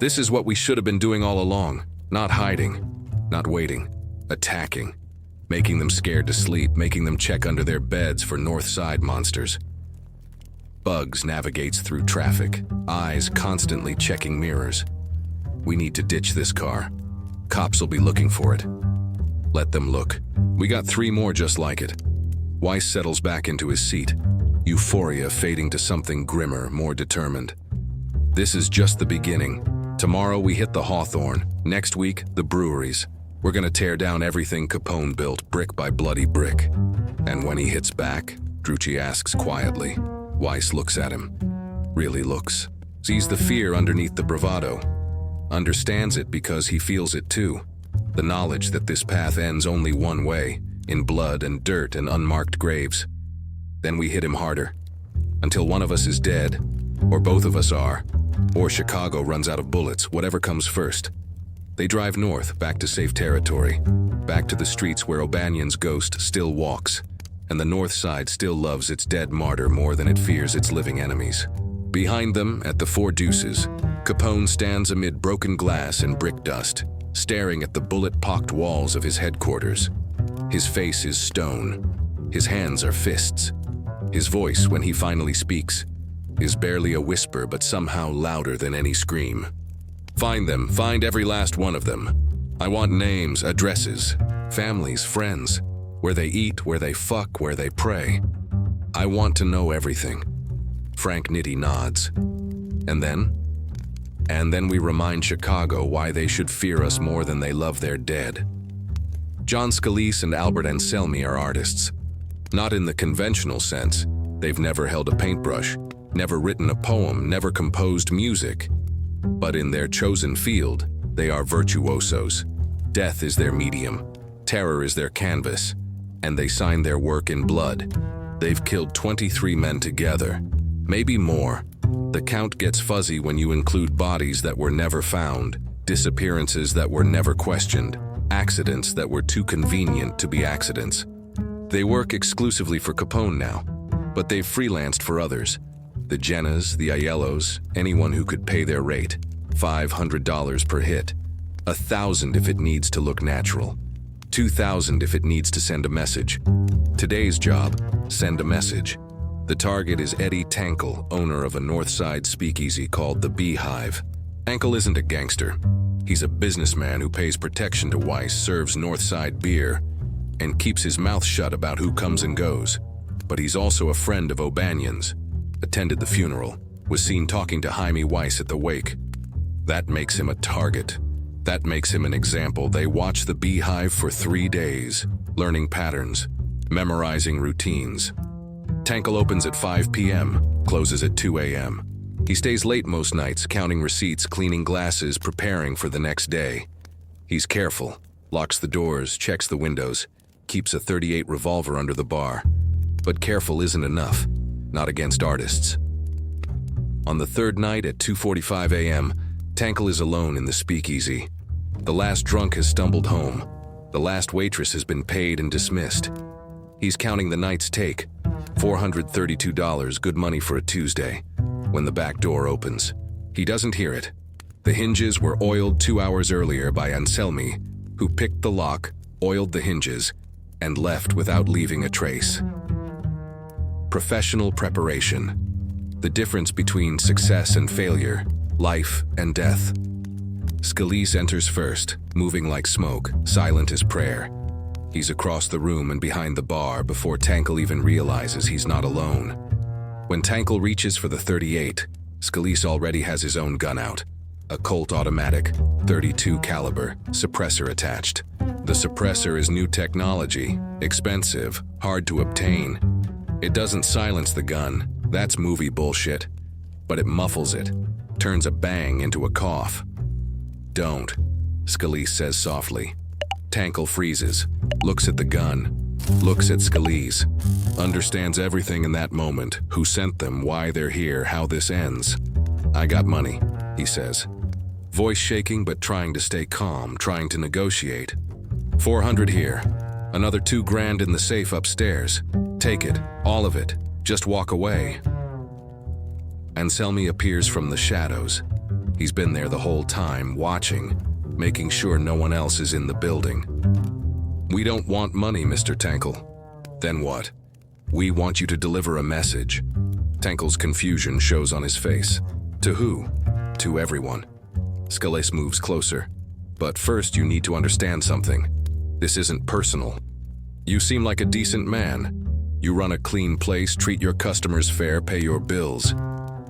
This is what we should have been doing all along. Not hiding. Not waiting. Attacking. Making them scared to sleep, making them check under their beds for North Side monsters. Bugs navigates through traffic, eyes constantly checking mirrors. We need to ditch this car. Cops will be looking for it. Let them look. We got 3 more just like it. Weiss settles back into his seat, euphoria fading to something grimmer, more determined. This is just the beginning. Tomorrow we hit the Hawthorne. Next week, the breweries. We're gonna tear down everything Capone built, brick by bloody brick. And when he hits back, Drucci asks quietly. Weiss looks at him. Really looks. Sees the fear underneath the bravado. Understands it because he feels it too. The knowledge that this path ends only one way, in blood and dirt and unmarked graves. Then we hit him harder. Until one of us is dead, or both of us are, or Chicago runs out of bullets, whatever comes first. They drive north, back to safe territory, back to the streets where O'Banion's ghost still walks, and the North Side still loves its dead martyr more than it fears its living enemies. Behind them, at the Four Deuces, Capone stands amid broken glass and brick dust, staring at the bullet-pocked walls of his headquarters. His face is stone. His hands are fists. His voice, when he finally speaks, is barely a whisper but somehow louder than any scream. Find them, find every last one of them. I want names, addresses, families, friends, where they eat, where they fuck, where they pray. I want to know everything. Frank Nitti nods. And then we remind Chicago why they should fear us more than they love their dead. John Scalise and Albert Anselmi are artists. Not in the conventional sense. They've never held a paintbrush, never written a poem, never composed music. But in their chosen field, they are virtuosos. Death is their medium, terror is their canvas, and they sign their work in blood. They've killed 23 men together, maybe more. The count gets fuzzy when you include bodies that were never found, disappearances that were never questioned, accidents that were too convenient to be accidents. They work exclusively for Capone now, but they've freelanced for others. The Jennas, the Ayelos, anyone who could pay their rate. $500 per hit. $1,000 if it needs to look natural. $2,000 if it needs to send a message. Today's job, send a message. The target is Eddie Tankle, owner of a North Side speakeasy called the Beehive. Tankle isn't a gangster. He's a businessman who pays protection to Weiss, serves North Side beer, and keeps his mouth shut about who comes and goes. But he's also a friend of O'Banion's. Attended the funeral, was seen talking to Jaime Weiss at the wake. That makes him a target. That makes him an example. They watch the Beehive for 3 days, learning patterns, memorizing routines. Tankle opens at 5 p.m., closes at 2 a.m. He stays late most nights, counting receipts, cleaning glasses, preparing for the next day. He's careful, locks the doors, checks the windows, keeps a .38 revolver under the bar. But careful isn't enough. Not against artists. On the third night at 2:45 a.m., Tankle is alone in the speakeasy. The last drunk has stumbled home. The last waitress has been paid and dismissed. He's counting the night's take. $432, good money for a Tuesday. When the back door opens, he doesn't hear it. The hinges were oiled 2 hours earlier by Anselmi, who picked the lock, oiled the hinges, and left without leaving a trace. Professional preparation. The difference between success and failure, life and death. Scalise enters first, moving like smoke, silent as prayer. He's across the room and behind the bar before Tankle even realizes he's not alone. When Tankle reaches for the .38, Scalise already has his own gun out. A Colt automatic, .32 caliber, suppressor attached. The suppressor is new technology, expensive, hard to obtain. It doesn't silence the gun, that's movie bullshit, but it muffles it, turns a bang into a cough. Don't, Scalise says softly. Tankle freezes, looks at the gun, looks at Scalise, understands everything in that moment, who sent them, why they're here, how this ends. I got money, he says. Voice shaking but trying to stay calm, trying to negotiate. 400 here, another $2,000 in the safe upstairs. Take it, all of it, just walk away. Anselmi appears from the shadows. He's been there the whole time, watching, making sure no one else is in the building. We don't want money, Mr. Tankle. Then what? We want you to deliver a message. Tankle's confusion shows on his face. To who? To everyone. Scalise moves closer. But first you need to understand something. This isn't personal. You seem like a decent man. You run a clean place, treat your customers fair, pay your bills.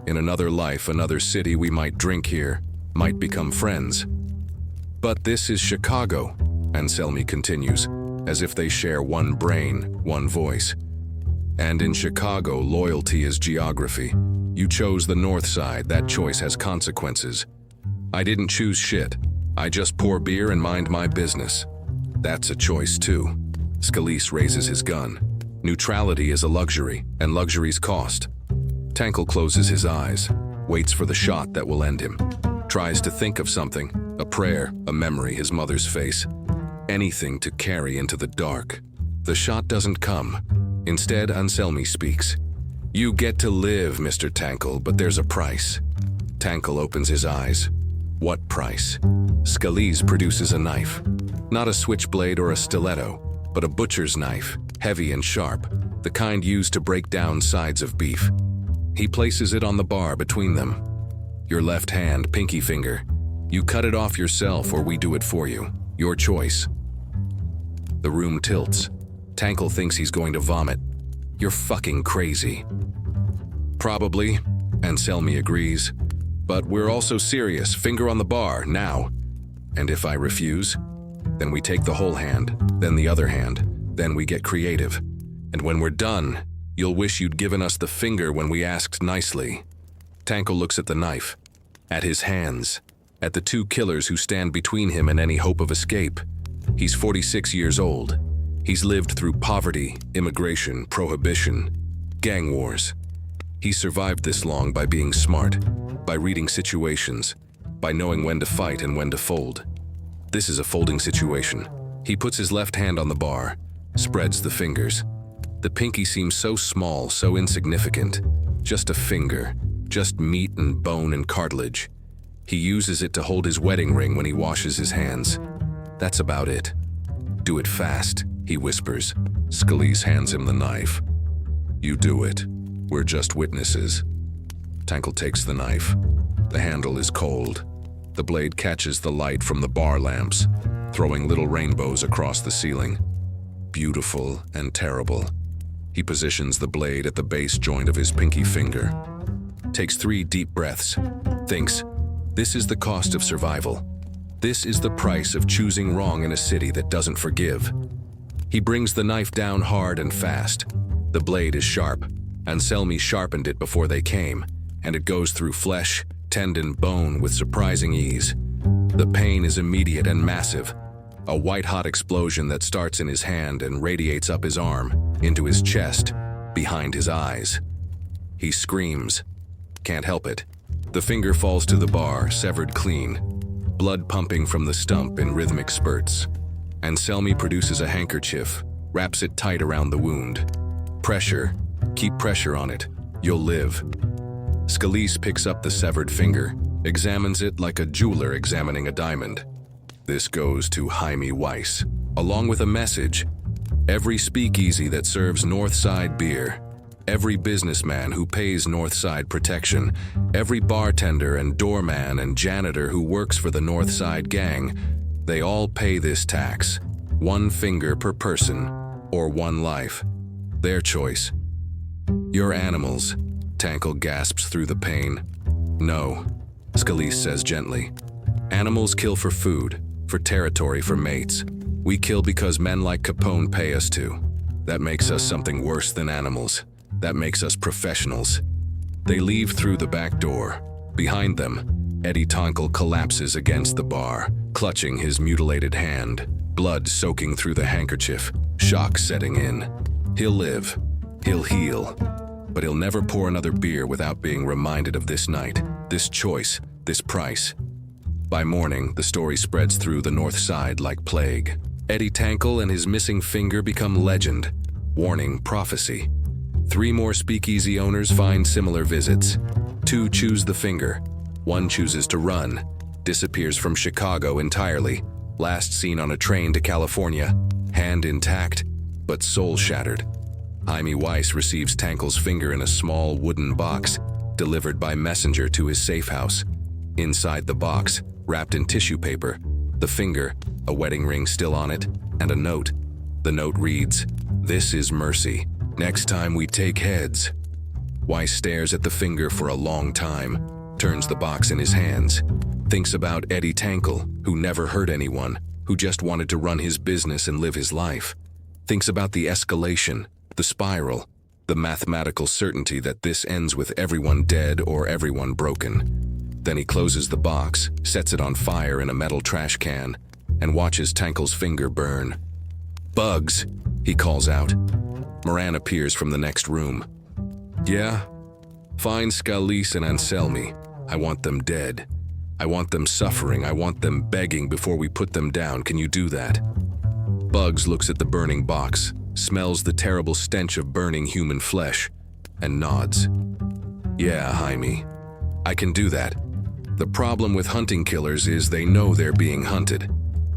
In another life, another city, we might drink here, might become friends. But this is Chicago, Anselmi continues, as if they share one brain, one voice. And in Chicago, loyalty is geography. You chose the north side, that choice has consequences. I didn't choose shit. I just pour beer and mind my business. That's a choice too. Scalise raises his gun. Neutrality is a luxury, and luxuries cost. Tankle closes his eyes, waits for the shot that will end him. Tries to think of something, a prayer, a memory, his mother's face. Anything to carry into the dark. The shot doesn't come. Instead, Anselmi speaks. You get to live, Mr. Tankle, but there's a price. Tankle opens his eyes. What price? Scalise produces a knife. Not a switchblade or a stiletto, but a butcher's knife, heavy and sharp, the kind used to break down sides of beef. He places it on the bar between them. Your left hand, pinky finger. You cut it off yourself or we do it for you. Your choice. The room tilts. Tankle thinks he's going to vomit. You're fucking crazy. Probably, Anselmi agrees. But we're also serious, finger on the bar, now. And if I refuse, then we take the whole hand, then the other hand, then we get creative. And when we're done, you'll wish you'd given us the finger when we asked nicely. Tankle looks at the knife, at his hands, at the two killers who stand between him and any hope of escape. He's 46 years old. He's lived through poverty, immigration, prohibition, gang wars. He survived this long by being smart, by reading situations, by knowing when to fight and when to fold. This is a folding situation. He puts his left hand on the bar, spreads the fingers. The pinky seems so small, so insignificant. Just a finger, just meat and bone and cartilage. He uses it to hold his wedding ring when he washes his hands. That's about it. Do it fast, he whispers. Scalise hands him the knife. You do it. We're just witnesses. Tankle takes the knife. The handle is cold. The blade catches the light from the bar lamps, throwing little rainbows across the ceiling. Beautiful and terrible. He positions the blade at the base joint of his pinky finger. Takes 3 deep breaths. Thinks, this is the cost of survival. This is the price of choosing wrong in a city that doesn't forgive. He brings the knife down hard and fast. The blade is sharp. Anselmi sharpened it before they came, and it goes through flesh, tendon, bone with surprising ease. The pain is immediate and massive. A white-hot explosion that starts in his hand and radiates up his arm, into his chest, behind his eyes. He screams. Can't help it. The finger falls to the bar, severed clean. Blood pumping from the stump in rhythmic spurts. Anselmi produces a handkerchief, wraps it tight around the wound. Pressure. Keep pressure on it. You'll live. Scalise picks up the severed finger, examines it like a jeweler examining a diamond. This goes to Jaime Weiss, along with a message. Every speakeasy that serves Northside beer, every businessman who pays Northside protection, every bartender and doorman and janitor who works for the Northside gang, they all pay this tax. 1 finger per person, or 1 life. Their choice. You're animals, Tankle gasps through the pain. No, Scalise says gently. Animals kill for food, for territory, for mates. We kill because men like Capone pay us to. That makes us something worse than animals. That makes us professionals. They leave through the back door. Behind them, Eddie Tonkel collapses against the bar, clutching his mutilated hand, blood soaking through the handkerchief, shock setting in. He'll live. He'll heal. But he'll never pour another beer without being reminded of this night, this choice, this price. By morning, the story spreads through the North Side like plague. Eddie Tonkel and his missing finger become legend. Warning, prophecy. 3 more speakeasy owners find similar visits. 2 choose the finger. 1 chooses to run, disappears from Chicago entirely, last seen on a train to California, hand intact, but soul shattered. Jaime Weiss receives Tonkel's finger in a small wooden box, delivered by messenger to his safe house. Inside the box, wrapped in tissue paper, the finger, a wedding ring still on it, and a note. The note reads, "This is mercy. Next time we take heads." Weiss stares at the finger for a long time, turns the box in his hands, thinks about Eddie Tonkel, who never hurt anyone, who just wanted to run his business and live his life. Thinks about the escalation, the spiral, the mathematical certainty that this ends with everyone dead or everyone broken. Then he closes the box, sets it on fire in a metal trash can, and watches Tonkel's finger burn. "Bugs," he calls out. Moran appears from the next room. "Yeah? Find Scalise and Anselmi. I want them dead. I want them suffering. I want them begging before we put them down. Can you do that?" Bugs looks at the burning box, smells the terrible stench of burning human flesh, and nods. "Yeah, Jaime. I can do that. The problem with hunting killers is they know they're being hunted.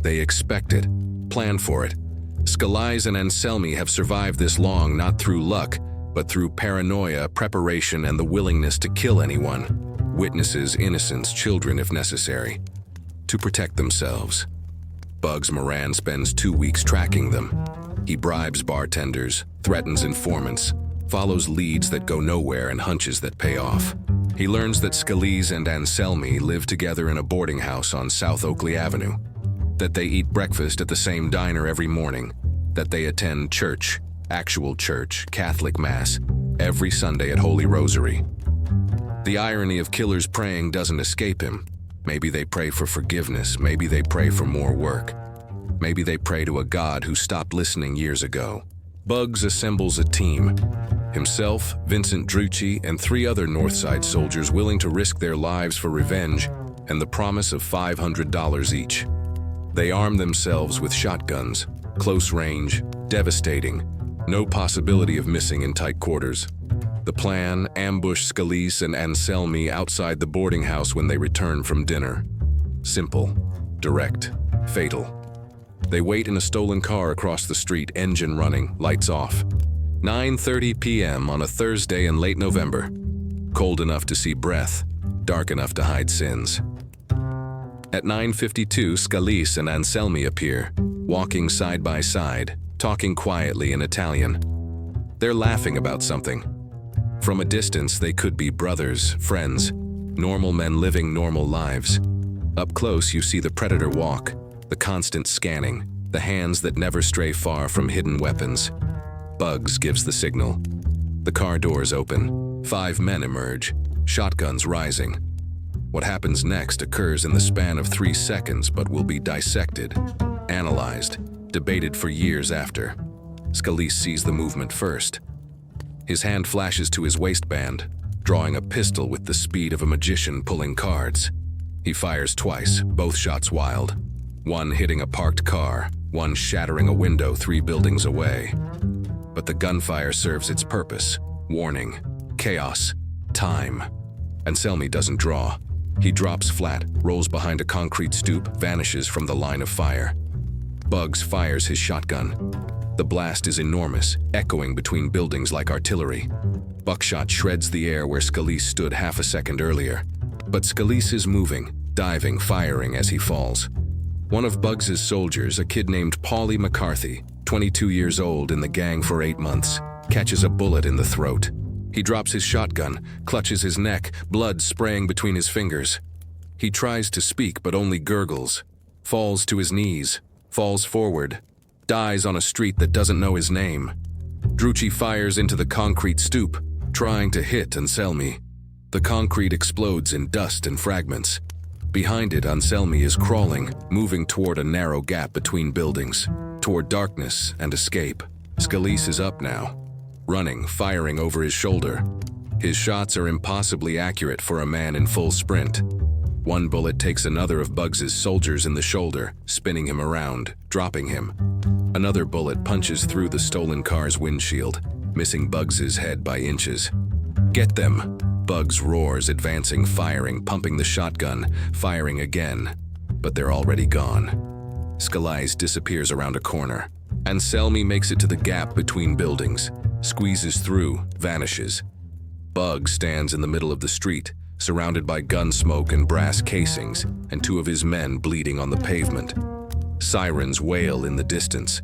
They expect it, plan for it. Scalise and Anselmi have survived this long not through luck, but through paranoia, preparation, and the willingness to kill anyone, witnesses, innocents, children if necessary, to protect themselves. Bugs Moran spends 2 weeks tracking them. He bribes bartenders, threatens informants, follows leads that go nowhere and hunches that pay off. He learns that Scalise and Anselmi live together in a boarding house on South Oakley Avenue, that they eat breakfast at the same diner every morning, that they attend church, actual church, Catholic Mass, every Sunday at Holy Rosary. The irony of killers praying doesn't escape him. Maybe they pray for forgiveness, maybe they pray for more work. Maybe they pray to a God who stopped listening years ago. Bugs assembles a team. Himself, Vincent Drucci, and 3 other Northside soldiers willing to risk their lives for revenge and the promise of $500 each. They arm themselves with shotguns, close range, devastating, no possibility of missing in tight quarters. The plan, ambush Scalise and Anselmi outside the boarding house when they return from dinner. Simple, direct, fatal. They wait in a stolen car across the street, engine running, lights off. 9:30 p.m. on a Thursday in late November. Cold enough to see breath, dark enough to hide sins. At 9:52, Scalise and Anselmi appear, walking side by side, talking quietly in Italian. They're laughing about something. From a distance, they could be brothers, friends, normal men living normal lives. Up close, you see the predator walk, the constant scanning, the hands that never stray far from hidden weapons. Bugs gives the signal. The car doors open. 5 men emerge, shotguns rising. What happens next occurs in the span of 3 seconds, but will be dissected, analyzed, debated for years after. Scalise sees the movement first. His hand flashes to his waistband, drawing a pistol with the speed of a magician pulling cards. He fires twice, both shots wild. One hitting a parked car, one shattering a window 3 buildings away. But the gunfire serves its purpose. Warning, chaos, time. Anselmi doesn't draw. He drops flat, rolls behind a concrete stoop, vanishes from the line of fire. Bugs fires his shotgun. The blast is enormous, echoing between buildings like artillery. Buckshot shreds the air where Scalise stood half a second earlier. But Scalise is moving, diving, firing as he falls. One of Bugs's soldiers, a kid named Paulie McCarthy, 22 years old, in the gang for 8 months, catches a bullet in the throat. He drops his shotgun, clutches his neck, blood spraying between his fingers. He tries to speak but only gurgles, falls to his knees, falls forward, dies on a street that doesn't know his name. Drucci fires into the concrete stoop, trying to hit Anselmi. The concrete explodes in dust and fragments. Behind it, Anselmi is crawling, moving toward a narrow gap between buildings, toward darkness and escape. Scalise is up now, running, firing over his shoulder. His shots are impossibly accurate for a man in full sprint. One bullet takes another of Bugs's soldiers in the shoulder, spinning him around, dropping him. Another bullet punches through the stolen car's windshield, missing Bugs's head by inches. "Get them!" Bugs roars, advancing, firing, pumping the shotgun, firing again. But they're already gone. Scalise disappears around a corner. Anselmi makes it to the gap between buildings, squeezes through, vanishes. Bugs stands in the middle of the street, surrounded by gun smoke and brass casings, and two of his men bleeding on the pavement. Sirens wail in the distance.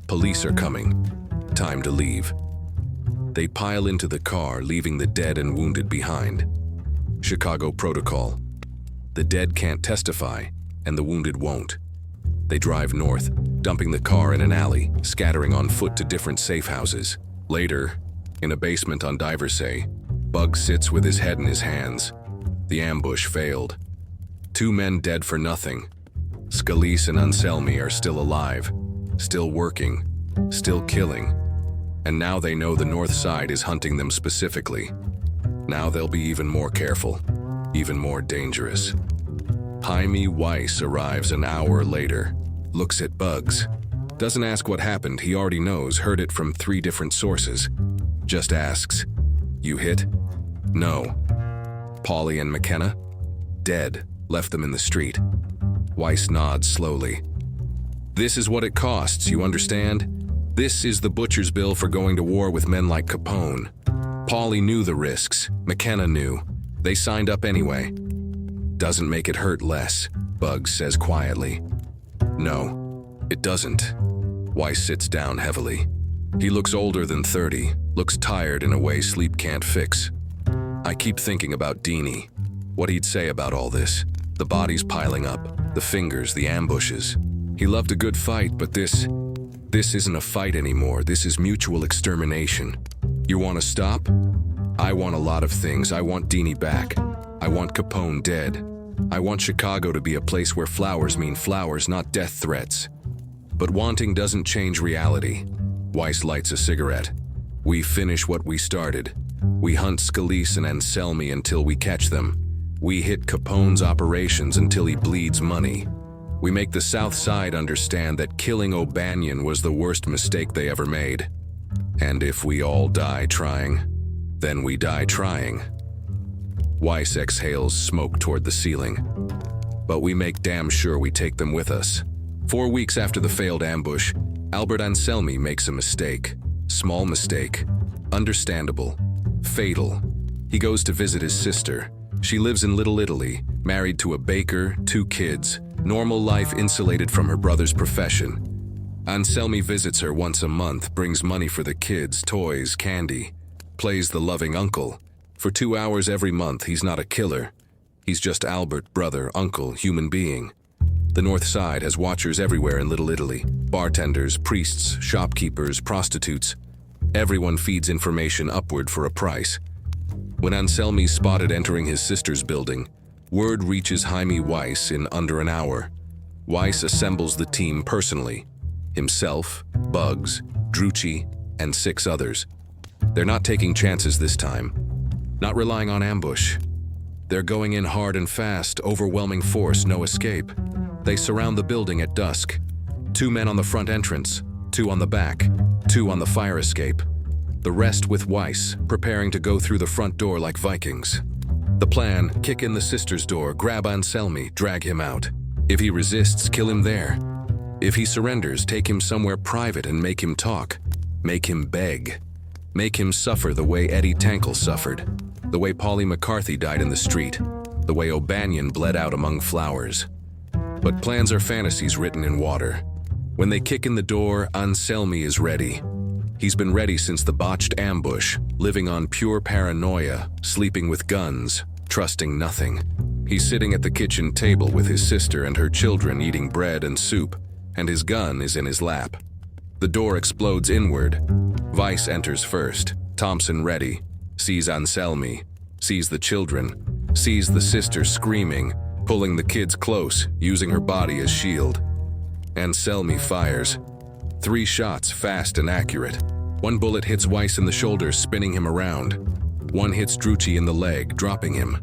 Police are coming. Time to leave. They pile into the car, leaving the dead and wounded behind. Chicago protocol. The dead can't testify, and the wounded won't. They drive north, dumping the car in an alley, scattering on foot to different safe houses. Later, in a basement on Diversey, Bugs sits with his head in his hands. The ambush failed. Two men dead for nothing. Scalise and Anselmi are still alive, still working, still killing. And now they know the North Side is hunting them specifically. Now they'll be even more careful, even more dangerous. Jaime Weiss arrives an hour later, looks at Bugs. Doesn't ask what happened, he already knows, heard it from 3 different sources. Just asks, "You hit?" "No." "Paulie and McKenna?" "Dead, left them in the street." Weiss nods slowly. "This is what it costs, you understand? This is the butcher's bill for going to war with men like Capone. Paulie knew the risks, McKenna knew. They signed up anyway." "Doesn't make it hurt less," Bugs says quietly. "No, it doesn't." Weiss sits down heavily. He looks older than 30, looks tired in a way sleep can't fix. "I keep thinking about Dini, what he'd say about all this. The bodies piling up, the fingers, the ambushes. He loved a good fight, but this isn't a fight anymore. This is mutual extermination. You want to stop? I want a lot of things. I want Dini back. I want Capone dead. I want Chicago to be a place where flowers mean flowers, not death threats. But wanting doesn't change reality." Weiss lights a cigarette. "We finish what we started. We hunt Scalise and Anselmi until we catch them. We hit Capone's operations until he bleeds money. We make the South Side understand that killing O'Banion was the worst mistake they ever made. And if we all die trying, then we die trying." Weiss exhales smoke toward the ceiling. "But we make damn sure we take them with us." 4 weeks after the failed ambush, Albert Anselmi makes a mistake. Small mistake. Understandable. Fatal. He goes to visit his sister. She lives in Little Italy, married to a baker, 2 kids, normal life insulated from her brother's profession. Anselmi visits her once a month, brings money for the kids, toys, candy, plays the loving uncle. For 2 hours every month, he's not a killer. He's just Albert, brother, uncle, human being. The North Side has watchers everywhere in Little Italy. Bartenders, priests, shopkeepers, prostitutes. Everyone feeds information upward for a price. When Anselmi's spotted entering his sister's building, word reaches Jaime Weiss in under an hour. Weiss assembles the team personally. Himself, Bugs, Drucci, and 6 others. They're not taking chances this time. Not relying on ambush. They're going in hard and fast, overwhelming force, no escape. They surround the building at dusk. 2 men on the front entrance, 2 on the back, 2 on the fire escape. The rest with Weiss, preparing to go through the front door like Vikings. The plan, kick in the sister's door, grab Anselmi, drag him out. If he resists, kill him there. If he surrenders, take him somewhere private and make him talk. Make him beg. Make him suffer the way Eddie Tankle suffered. The way Paulie McCarthy died in the street. The way O'Banion bled out among flowers. But plans are fantasies written in water. When they kick in the door, Anselmi is ready. He's been ready since the botched ambush, living on pure paranoia, sleeping with guns, trusting nothing. He's sitting at the kitchen table with his sister and her children eating bread and soup, and his gun is in his lap. The door explodes inward. Weiss enters first, Thompson ready, sees Anselmi, sees the children, sees the sister screaming, pulling the kids close, using her body as shield. Anselmi fires. 3 shots, fast and accurate. One bullet hits Weiss in the shoulder, spinning him around. One hits Drucci in the leg, dropping him.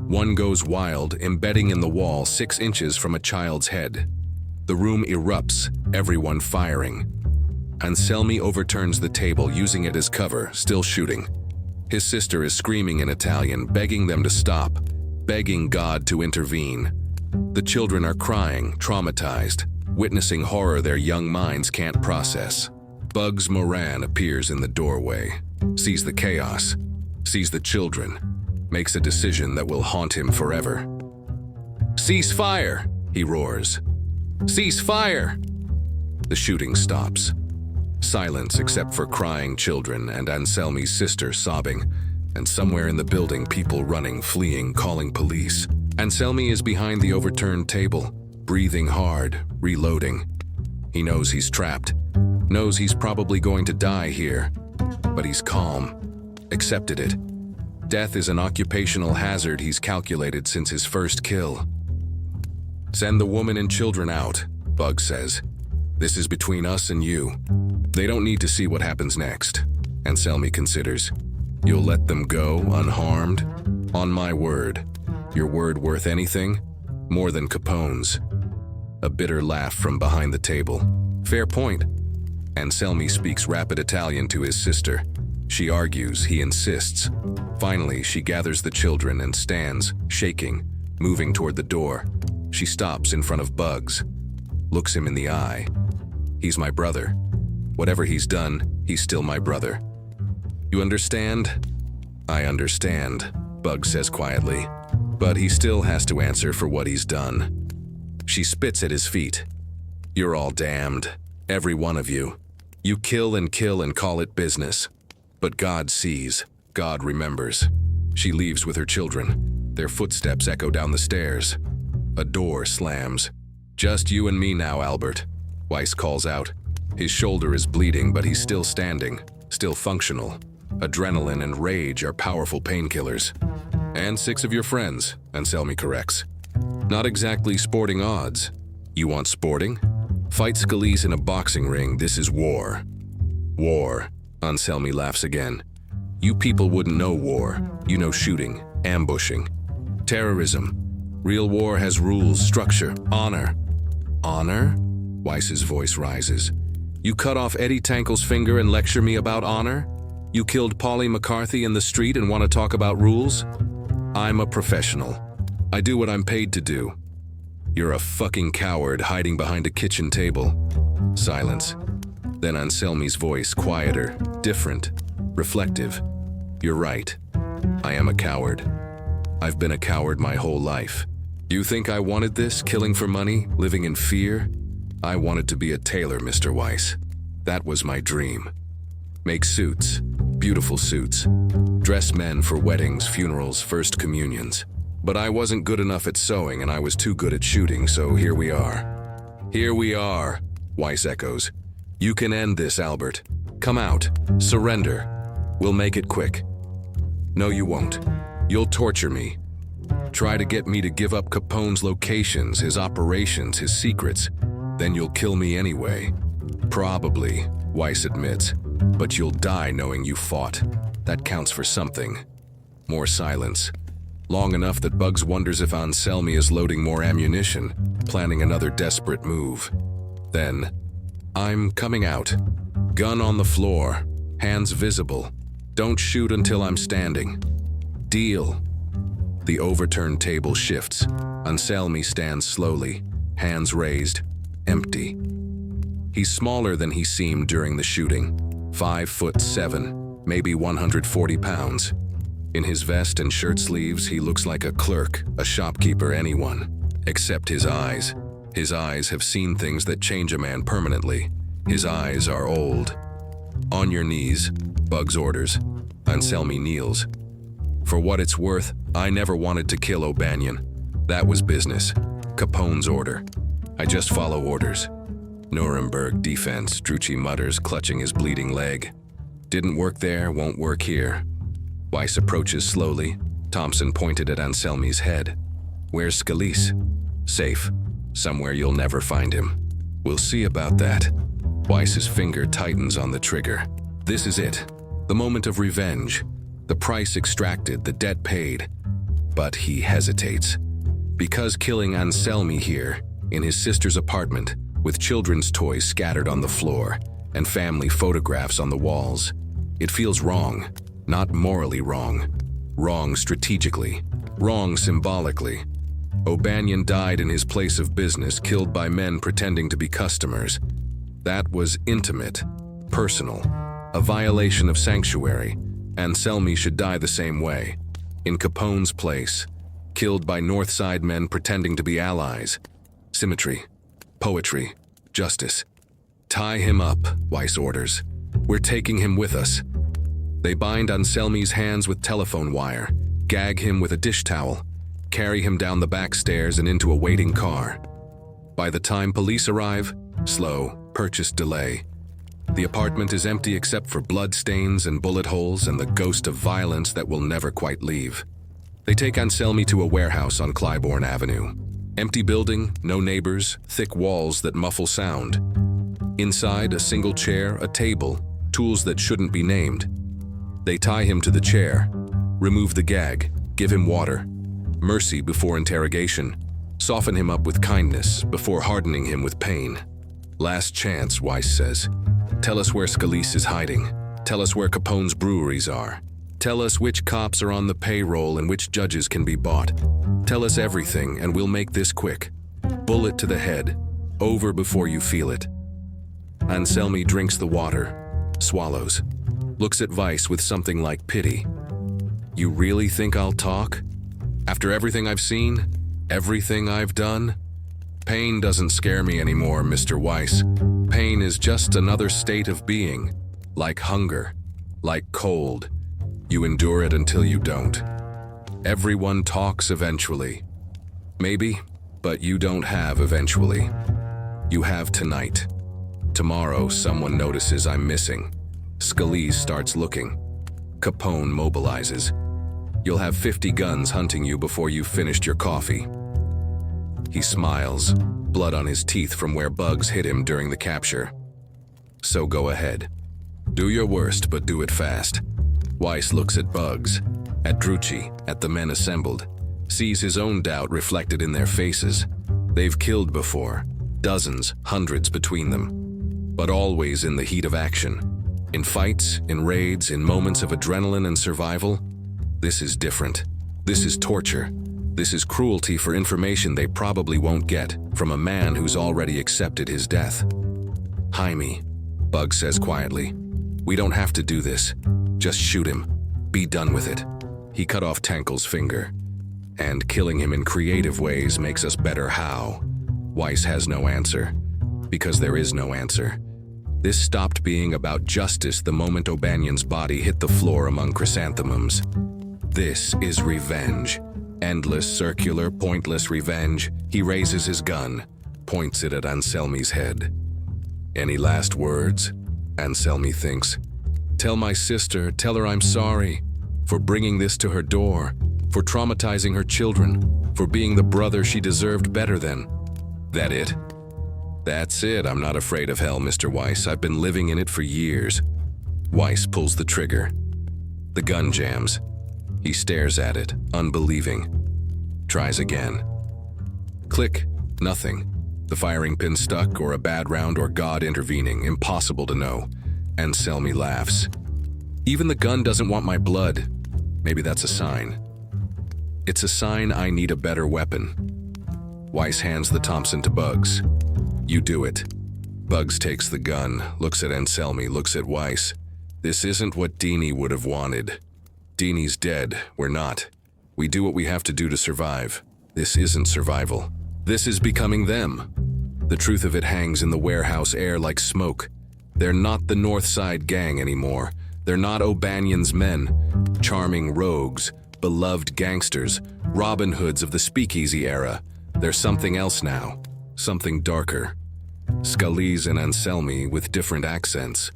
One goes wild, embedding in the wall 6 inches from a child's head. The room erupts, everyone firing. Anselmi overturns the table, using it as cover, still shooting. His sister is screaming in Italian, begging them to stop, begging God to intervene. The children are crying, traumatized, witnessing horror their young minds can't process. Bugs Moran appears in the doorway, sees the chaos, sees the children, makes a decision that will haunt him forever. "Cease fire!" he roars. "Cease fire!" The shooting stops. Silence except for crying children and Anselmi's sister sobbing, and somewhere in the building people running, fleeing, calling police. Anselmi is behind the overturned table, breathing hard, reloading. He knows he's trapped, knows he's probably going to die here, but he's calm, accepted it. Death is an occupational hazard he's calculated since his first kill. "Send the woman and children out," Bug says. "This is between us and you. They don't need to see what happens next." Anselmi considers. "You'll let them go unharmed? On my word. Your word worth anything? More than Capone's." A bitter laugh from behind the table. "Fair point." Anselmi speaks rapid Italian to his sister. She argues, he insists. Finally, she gathers the children and stands, shaking, moving toward the door. She stops in front of Bugs, looks him in the eye. "He's my brother. Whatever he's done, he's still my brother. You understand?" "I understand," Bugs says quietly. "But he still has to answer for what he's done." She spits at his feet. "You're all damned, every one of you. You kill and call it business. But God sees, God remembers." She leaves with her children. Their footsteps echo down the stairs. A door slams. "Just you and me now, Albert," Weiss calls out. His shoulder is bleeding, but he's still standing, still functional. Adrenaline and rage are powerful painkillers. "And 6 of your friends," Anselmi corrects. "Not exactly sporting odds. You want sporting? Fight Scalise in a boxing ring, this is war." "War," Anselmi laughs again. "You people wouldn't know war. You know shooting, ambushing. Terrorism. Real war has rules, structure, honor." "Honor?" Weiss's voice rises. "You cut off Eddie Tankle's finger and lecture me about honor? You killed Polly McCarthy in the street and want to talk about rules? I'm a professional. I do what I'm paid to do. You're a fucking coward hiding behind a kitchen table." Silence. Then Anselmi's voice, quieter, different, reflective. "You're right. I am a coward. I've been a coward my whole life. You think I wanted this, killing for money, living in fear? I wanted to be a tailor, Mr. Weiss. That was my dream. Make suits, beautiful suits. Dress men for weddings, funerals, first communions. But I wasn't good enough at sewing and I was too good at shooting, so here we are." "Here we are," Weiss echoes. "You can end this, Albert. Come out. Surrender. We'll make it quick." "No, you won't. You'll torture me. Try to get me to give up Capone's locations, his operations, his secrets. Then you'll kill me anyway." "Probably," Weiss admits. "But you'll die knowing you fought. That counts for something." More silence. Long enough that Bugs wonders if Anselmi is loading more ammunition, planning another desperate move. Then, "I'm coming out. Gun on the floor. Hands visible. Don't shoot until I'm standing. Deal." The overturned table shifts. Anselmi stands slowly, hands raised, empty. He's smaller than he seemed during the shooting. 5'7", maybe 140 pounds. In his vest and shirt sleeves, he looks like a clerk, a shopkeeper, anyone. Except his eyes. His eyes have seen things that change a man permanently. His eyes are old. "On your knees," Bugs orders. Anselmi kneels. "For what it's worth, I never wanted to kill O'Banion. That was business. Capone's order. I just follow orders." Nuremberg defense, Drucci mutters, clutching his bleeding leg. Didn't work there, won't work here. Weiss approaches slowly. Thompson pointed at Anselmi's head. Where's Scalise? Safe. Somewhere you'll never find him. We'll see about that. Weiss's finger tightens on the trigger. This is it. The moment of revenge. The price extracted, the debt paid. But he hesitates. Because killing Anselmi here, in his sister's apartment, with children's toys scattered on the floor, and family photographs on the walls, it feels wrong. Not morally wrong. Wrong strategically. Wrong symbolically. O'Banion died in his place of business, killed by men pretending to be customers. That was intimate, personal, a violation of sanctuary. Anselmi should die the same way, in Capone's place, killed by North Side men pretending to be allies. Symmetry, poetry, justice. Tie him up, Weiss orders. We're taking him with us. They bind Anselmi's hands with telephone wire, gag him with a dish towel, carry him down the back stairs and into a waiting car. By the time police arrive, slow, purchased delay. The apartment is empty except for blood stains and bullet holes and the ghost of violence that will never quite leave. They take Anselmi to a warehouse on Clybourne Avenue. Empty building, no neighbors, thick walls that muffle sound. Inside, a single chair, a table, tools that shouldn't be named. They tie him to the chair, remove the gag, give him water. Mercy before interrogation. Soften him up with kindness before hardening him with pain. Last chance, Weiss says. Tell us where Scalise is hiding. Tell us where Capone's breweries are. Tell us which cops are on the payroll and which judges can be bought. Tell us everything and we'll make this quick. Bullet to the head. Over before you feel it. Anselmi drinks the water, swallows, looks at Weiss with something like pity. You really think I'll talk? After everything I've seen? Everything I've done? Pain doesn't scare me anymore, Mr. Weiss. Pain is just another state of being, like hunger, like cold. You endure it until you don't. Everyone talks eventually. Maybe, but you don't have eventually. You have tonight. Tomorrow, someone notices I'm missing. Scalise starts looking. Capone mobilizes. You'll have 50 guns hunting you before you've finished your coffee. He smiles, blood on his teeth from where bugs hit him during the capture. So go ahead. Do your worst, but do it fast. Weiss looks at Bugs, at Drucci, at the men assembled, sees his own doubt reflected in their faces. They've killed before, dozens, hundreds between them, but always in the heat of action. In fights, in raids, in moments of adrenaline and survival. This is different. This is torture. This is cruelty for information they probably won't get from a man who's already accepted his death. Jaime, Bugs says quietly. We don't have to do this. Just shoot him. Be done with it. He cut off Tankel's finger. And killing him in creative ways makes us better how? Weiss has no answer. Because there is no answer. This stopped being about justice the moment O'Banion's body hit the floor among chrysanthemums. This is revenge. Endless, circular, pointless revenge. He raises his gun, points it at Anselmi's head. Any last words? Anselmi thinks. Tell my sister, tell her I'm sorry for bringing this to her door, for traumatizing her children, for being the brother she deserved better than. That it? That's it. I'm not afraid of hell, Mr. Weiss. I've been living in it for years. Weiss pulls the trigger. The gun jams. He stares at it, unbelieving. Tries again. Click. Nothing. The firing pin stuck, or a bad round, or God intervening. Impossible to know. Anselmi laughs. Even the gun doesn't want my blood. Maybe that's a sign. It's a sign I need a better weapon. Weiss hands the Thompson to Bugs. You do it. Bugs takes the gun, looks at Anselmi, looks at Weiss. This isn't what Dini would have wanted. Dini's dead. We're not. We do what we have to do to survive. This isn't survival. This is becoming them. The truth of it hangs in the warehouse air like smoke. They're not the North Side gang anymore. They're not O'Banion's men. Charming rogues, beloved gangsters, Robin Hoods of the speakeasy era. They're something else now. Something darker. Scalise and Anselmi with different accents.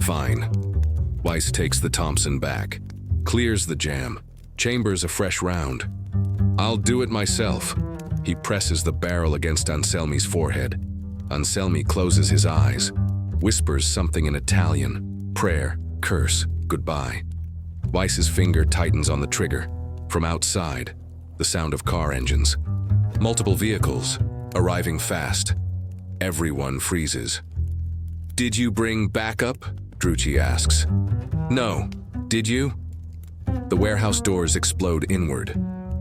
Fine. Weiss takes the Thompson back, clears the jam, chambers a fresh round. I'll do it myself. He presses the barrel against Anselmi's forehead. Anselmi closes his eyes, whispers something in Italian, prayer, curse, goodbye. Weiss's finger tightens on the trigger. From outside, the sound of car engines. Multiple vehicles, arriving fast. Everyone freezes. Did you bring backup? Drucci asks. No. Did you? The warehouse doors explode inward.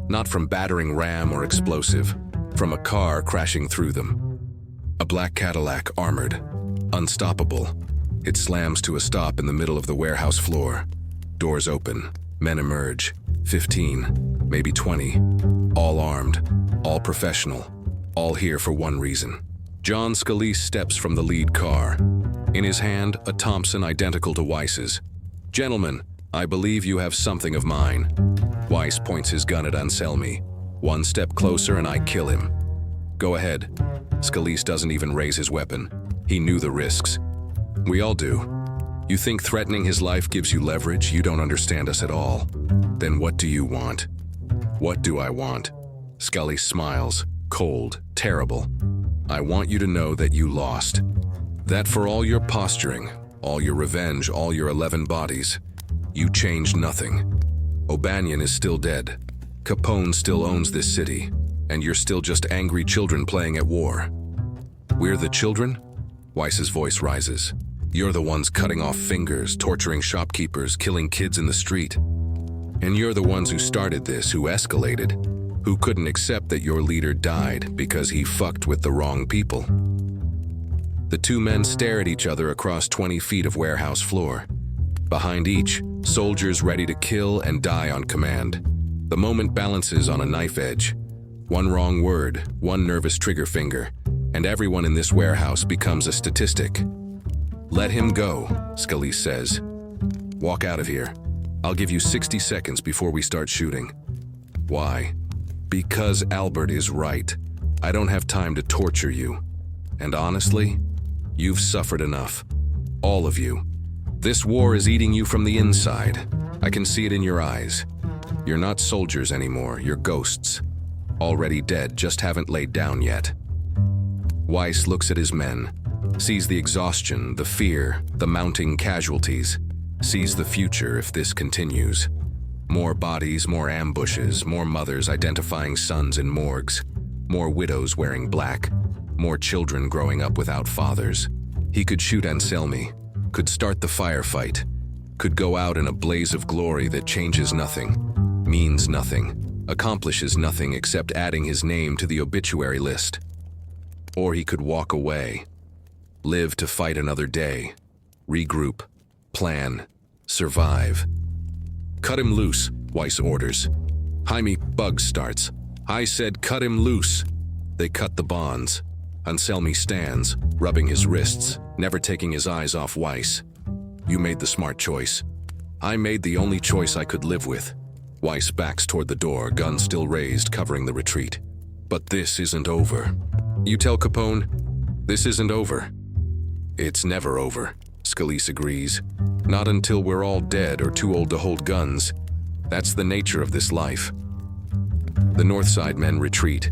Not from battering ram or explosive, from a car crashing through them. A black Cadillac, armored, unstoppable. It slams to a stop in the middle of the warehouse floor. Doors open, men emerge. 15, maybe 20, all armed, all professional, all here for one reason. John Scalise steps from the lead car. In his hand, a Thompson identical to Weiss's. Gentlemen, I believe you have something of mine. Weiss points his gun at Anselmi. One step closer and I kill him. Go ahead. Scalise doesn't even raise his weapon. He knew the risks. We all do. You think threatening his life gives you leverage? You don't understand us at all. Then what do you want? What do I want? Scalise smiles, cold, terrible. I want you to know that you lost. That for all your posturing, all your revenge, all your 11 bodies, you changed nothing. O'Banion is still dead. Capone still owns this city, and you're still just angry children playing at war. We're the children? Weiss's voice rises. You're the ones cutting off fingers, torturing shopkeepers, killing kids in the street. And you're the ones who started this, who escalated, who couldn't accept that your leader died because he fucked with the wrong people. The two men stare at each other across 20 feet of warehouse floor. Behind each, soldiers ready to kill and die on command. The moment balances on a knife edge. One wrong word, one nervous trigger finger, and everyone in this warehouse becomes a statistic. Let him go, Scalise says. Walk out of here. I'll give you 60 seconds before we start shooting. Why? Because Albert is right. I don't have time to torture you. And honestly, you've suffered enough. All of you. This war is eating you from the inside. I can see it in your eyes. You're not soldiers anymore, you're ghosts. Already dead, just haven't laid down yet. Weiss looks at his men, sees the exhaustion, the fear, the mounting casualties, sees the future if this continues. More bodies, more ambushes, more mothers identifying sons in morgues, more widows wearing black, more children growing up without fathers. He could shoot Anselmi, could start the firefight, could go out in a blaze of glory that changes nothing, means nothing, accomplishes nothing except adding his name to the obituary list. Or he could walk away, live to fight another day, regroup, plan, survive. Cut him loose, Weiss orders. Jaime Buggs starts. I said cut him loose. They cut the bonds. Anselmi stands, rubbing his wrists, never taking his eyes off Weiss. You made the smart choice. I made the only choice I could live with. Weiss backs toward the door, gun still raised, covering the retreat. But this isn't over. You tell Capone, this isn't over. It's never over, Scalise agrees. Not until we're all dead or too old to hold guns. That's the nature of this life. The Northside men retreat,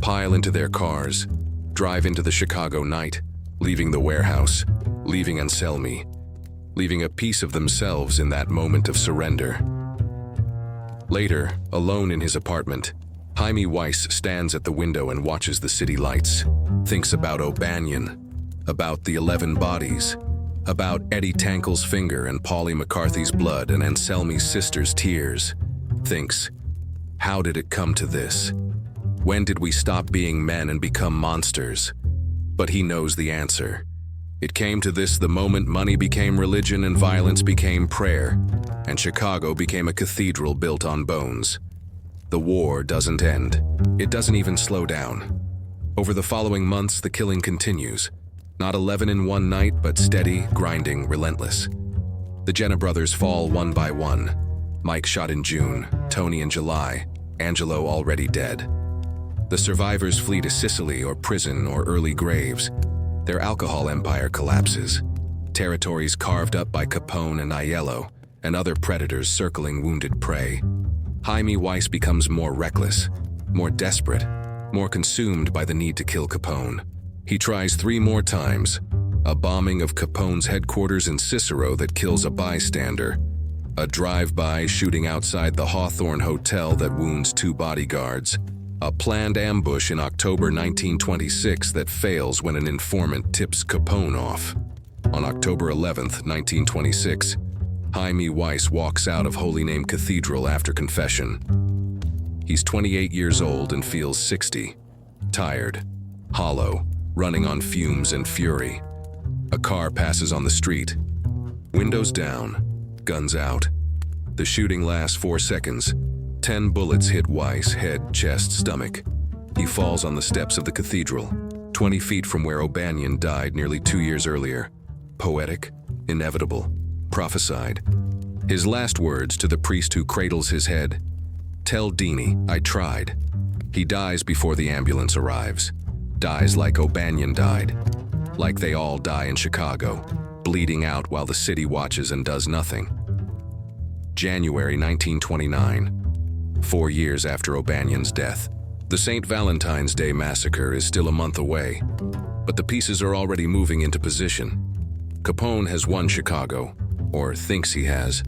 pile into their cars, drive into the Chicago night, leaving the warehouse, leaving Anselmi, leaving a piece of themselves in that moment of surrender. Later, alone in his apartment, Jaime Weiss stands at the window and watches the city lights, thinks about O'Banion, about the 11 bodies, about Eddie Tankle's finger and Polly McCarthy's blood and Anselmi's sister's tears, thinks, how did it come to this? When did we stop being men and become monsters? But he knows the answer. It came to this the moment money became religion and violence became prayer, and Chicago became a cathedral built on bones. The war doesn't end. It doesn't even slow down. Over the following months, the killing continues. Not 11 in one night, but steady, grinding, relentless. The Jenna brothers fall one by one. Mike shot in June, Tony in July, Angelo already dead. The survivors flee to Sicily or prison or early graves. Their alcohol empire collapses. Territories carved up by Capone and Aiello, and other predators circling wounded prey. Jaime Weiss becomes more reckless, more desperate, more consumed by the need to kill Capone. He tries 3 more times. A bombing of Capone's headquarters in Cicero that kills a bystander. A drive-by shooting outside the Hawthorne Hotel that wounds 2 bodyguards. A planned ambush in October 1926 that fails when an informant tips Capone off. On October 11, 1926, Jaime Weiss walks out of Holy Name Cathedral after confession. He's 28 years old and feels 60. Tired, hollow, running on fumes and fury. A car passes on the street. Windows down, guns out. The shooting lasts 4 seconds. 10 bullets hit Weiss, head, chest, stomach. He falls on the steps of the cathedral, 20 feet from where O'Banion died nearly 2 years earlier. Poetic, inevitable, prophesied. His last words to the priest who cradles his head: "Tell Dini, I tried." He dies before the ambulance arrives. Dies like O'Banion died. Like they all die in Chicago, bleeding out while the city watches and does nothing. January 1929. 4 years after O'Banion's death. The St. Valentine's Day massacre is still a month away, but the pieces are already moving into position. Capone has won Chicago, or thinks he has.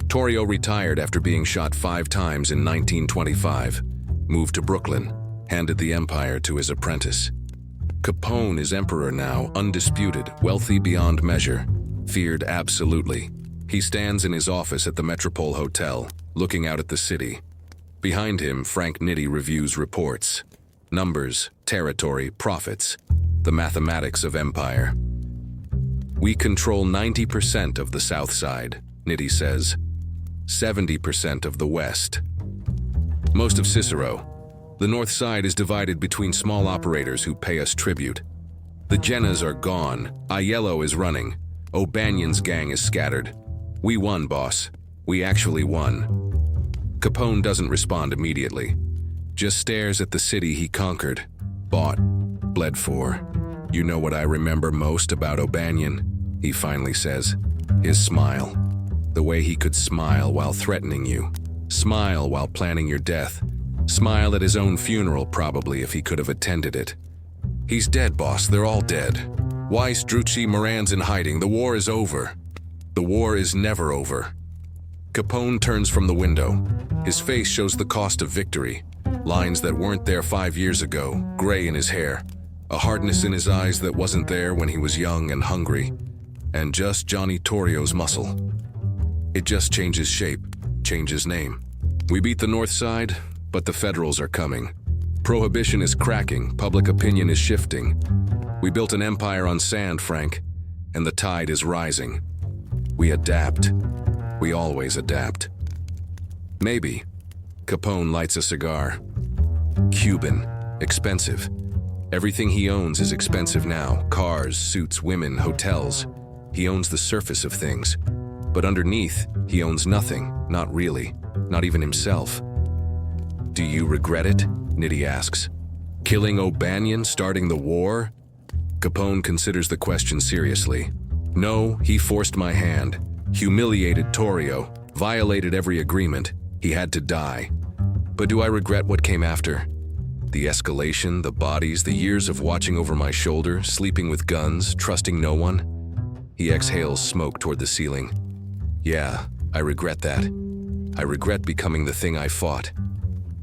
Torrio retired after being shot 5 times in 1925, moved to Brooklyn, handed the empire to his apprentice. Capone is emperor now, undisputed, wealthy beyond measure, feared absolutely. He stands in his office at the Metropole Hotel, looking out at the city. Behind him, Frank Nitti reviews reports. Numbers, territory, profits, the mathematics of empire. "We control 90% of the South Side," Nitti says. 70% of the West. Most of Cicero. The North Side is divided between small operators who pay us tribute. The Jennas are gone. Aiello is running. O'Banion's gang is scattered. "We won, boss. We actually won." Capone doesn't respond immediately. Just stares at the city he conquered, bought, bled for. "You know what I remember most about O'Banion?" he finally says. "His smile. The way he could smile while threatening you. Smile while planning your death. Smile at his own funeral, probably, if he could have attended it. He's dead, boss. They're all dead. Weiss, Drucci, Moran's in hiding. The war is over. The war is never over." Capone turns from the window. His face shows the cost of victory. Lines that weren't there 5 years ago, gray in his hair. A hardness in his eyes that wasn't there when he was young and hungry. And just Johnny Torrio's muscle. It just changes shape, changes name. "We beat the North Side, but the Federals are coming. Prohibition is cracking, public opinion is shifting. We built an empire on sand, Frank, and the tide is rising. We adapt. We always adapt." "Maybe." Capone lights a cigar. Cuban, expensive. Everything he owns is expensive now. Cars, suits, women, hotels. He owns the surface of things. But underneath, he owns nothing, not really, not even himself. "Do you regret it?" Nitti asks. "Killing O'Banion, starting the war?" Capone considers the question seriously. "No, he forced my hand, humiliated Torrio, violated every agreement. He had to die. But do I regret what came after? The escalation, the bodies, the years of watching over my shoulder, sleeping with guns, trusting no one?" He exhales smoke toward the ceiling. "Yeah, I regret that. I regret becoming the thing I fought.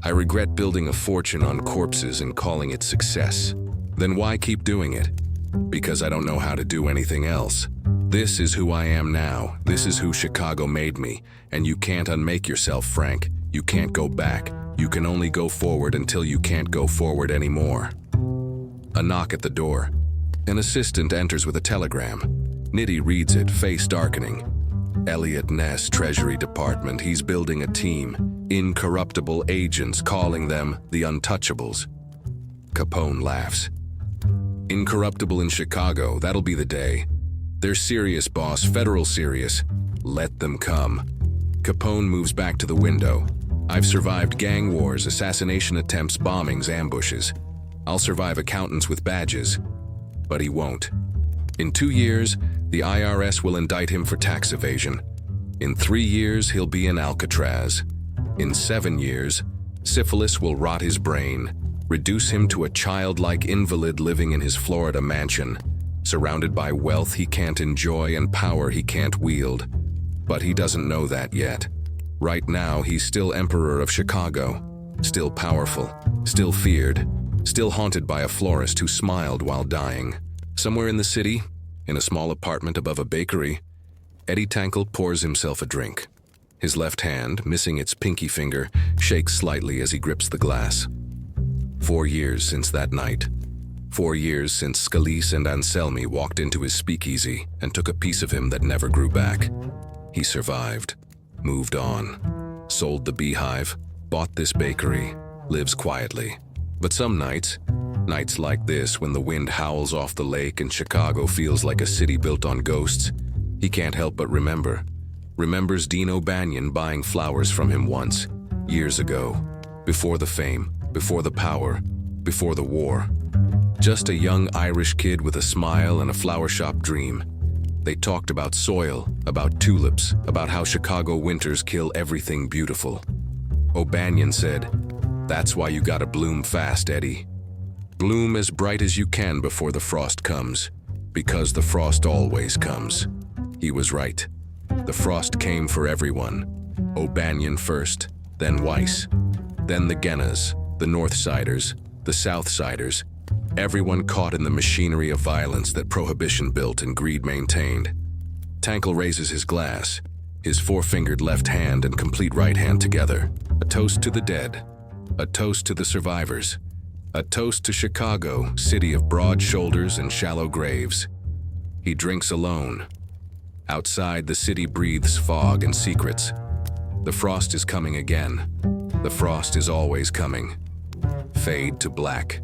I regret building a fortune on corpses and calling it success. Then why keep doing it? Because I don't know how to do anything else. This is who I am now. This is who Chicago made me. And you can't unmake yourself, Frank. You can't go back. You can only go forward until you can't go forward anymore." A knock at the door. An assistant enters with a telegram. Nitti reads it, face darkening. Elliot Ness, Treasury Department. He's building a team. Incorruptible agents, calling them the Untouchables. Capone laughs. "Incorruptible in Chicago, that'll be the day. They're serious, boss, federal serious. Let them come." Capone moves back to the window. "I've survived gang wars, assassination attempts, bombings, ambushes. I'll survive accountants with badges. but he won't. In 2 years, the IRS will indict him for tax evasion. In 3 years, he'll be in Alcatraz. In 7 years, syphilis will rot his brain, reduce him to a childlike invalid living in his Florida mansion, surrounded by wealth he can't enjoy and power he can't wield. But he doesn't know that yet. Right now, he's still Emperor of Chicago, still powerful, still feared, still haunted by a florist who smiled while dying. Somewhere in the city, in a small apartment above a bakery, Eddie Tankle pours himself a drink. His left hand, missing its pinky finger, shakes slightly as he grips the glass. 4 years since that night. 4 years since Scalise and Anselmi walked into his speakeasy and took a piece of him that never grew back. He survived, moved on, sold the beehive, bought this bakery, lives quietly. But some nights like this when the wind howls off the lake and Chicago feels like a city built on ghosts, he can't help but remembers Dean O'Banion buying flowers from him once, years ago, before the fame, before the power, before the war. Just a young Irish kid with a smile and a flower shop dream. They talked about soil, about tulips, about how Chicago winters kill everything beautiful. O'Banion said, "That's why you gotta bloom fast, Eddie. Bloom as bright as you can before the frost comes, because the frost always comes." He was right. The frost came for everyone. O'Banion first, then Weiss, then the Gennas, the Northsiders, the Southsiders, everyone caught in the machinery of violence that Prohibition built and greed maintained. Tankle raises his glass, his four-fingered left hand and complete right hand together. A toast to the dead, a toast to the survivors, a toast to Chicago, city of broad shoulders and shallow graves. He drinks alone. Outside, the city breathes fog and secrets. The frost is coming again. The frost is always coming. Fade to black.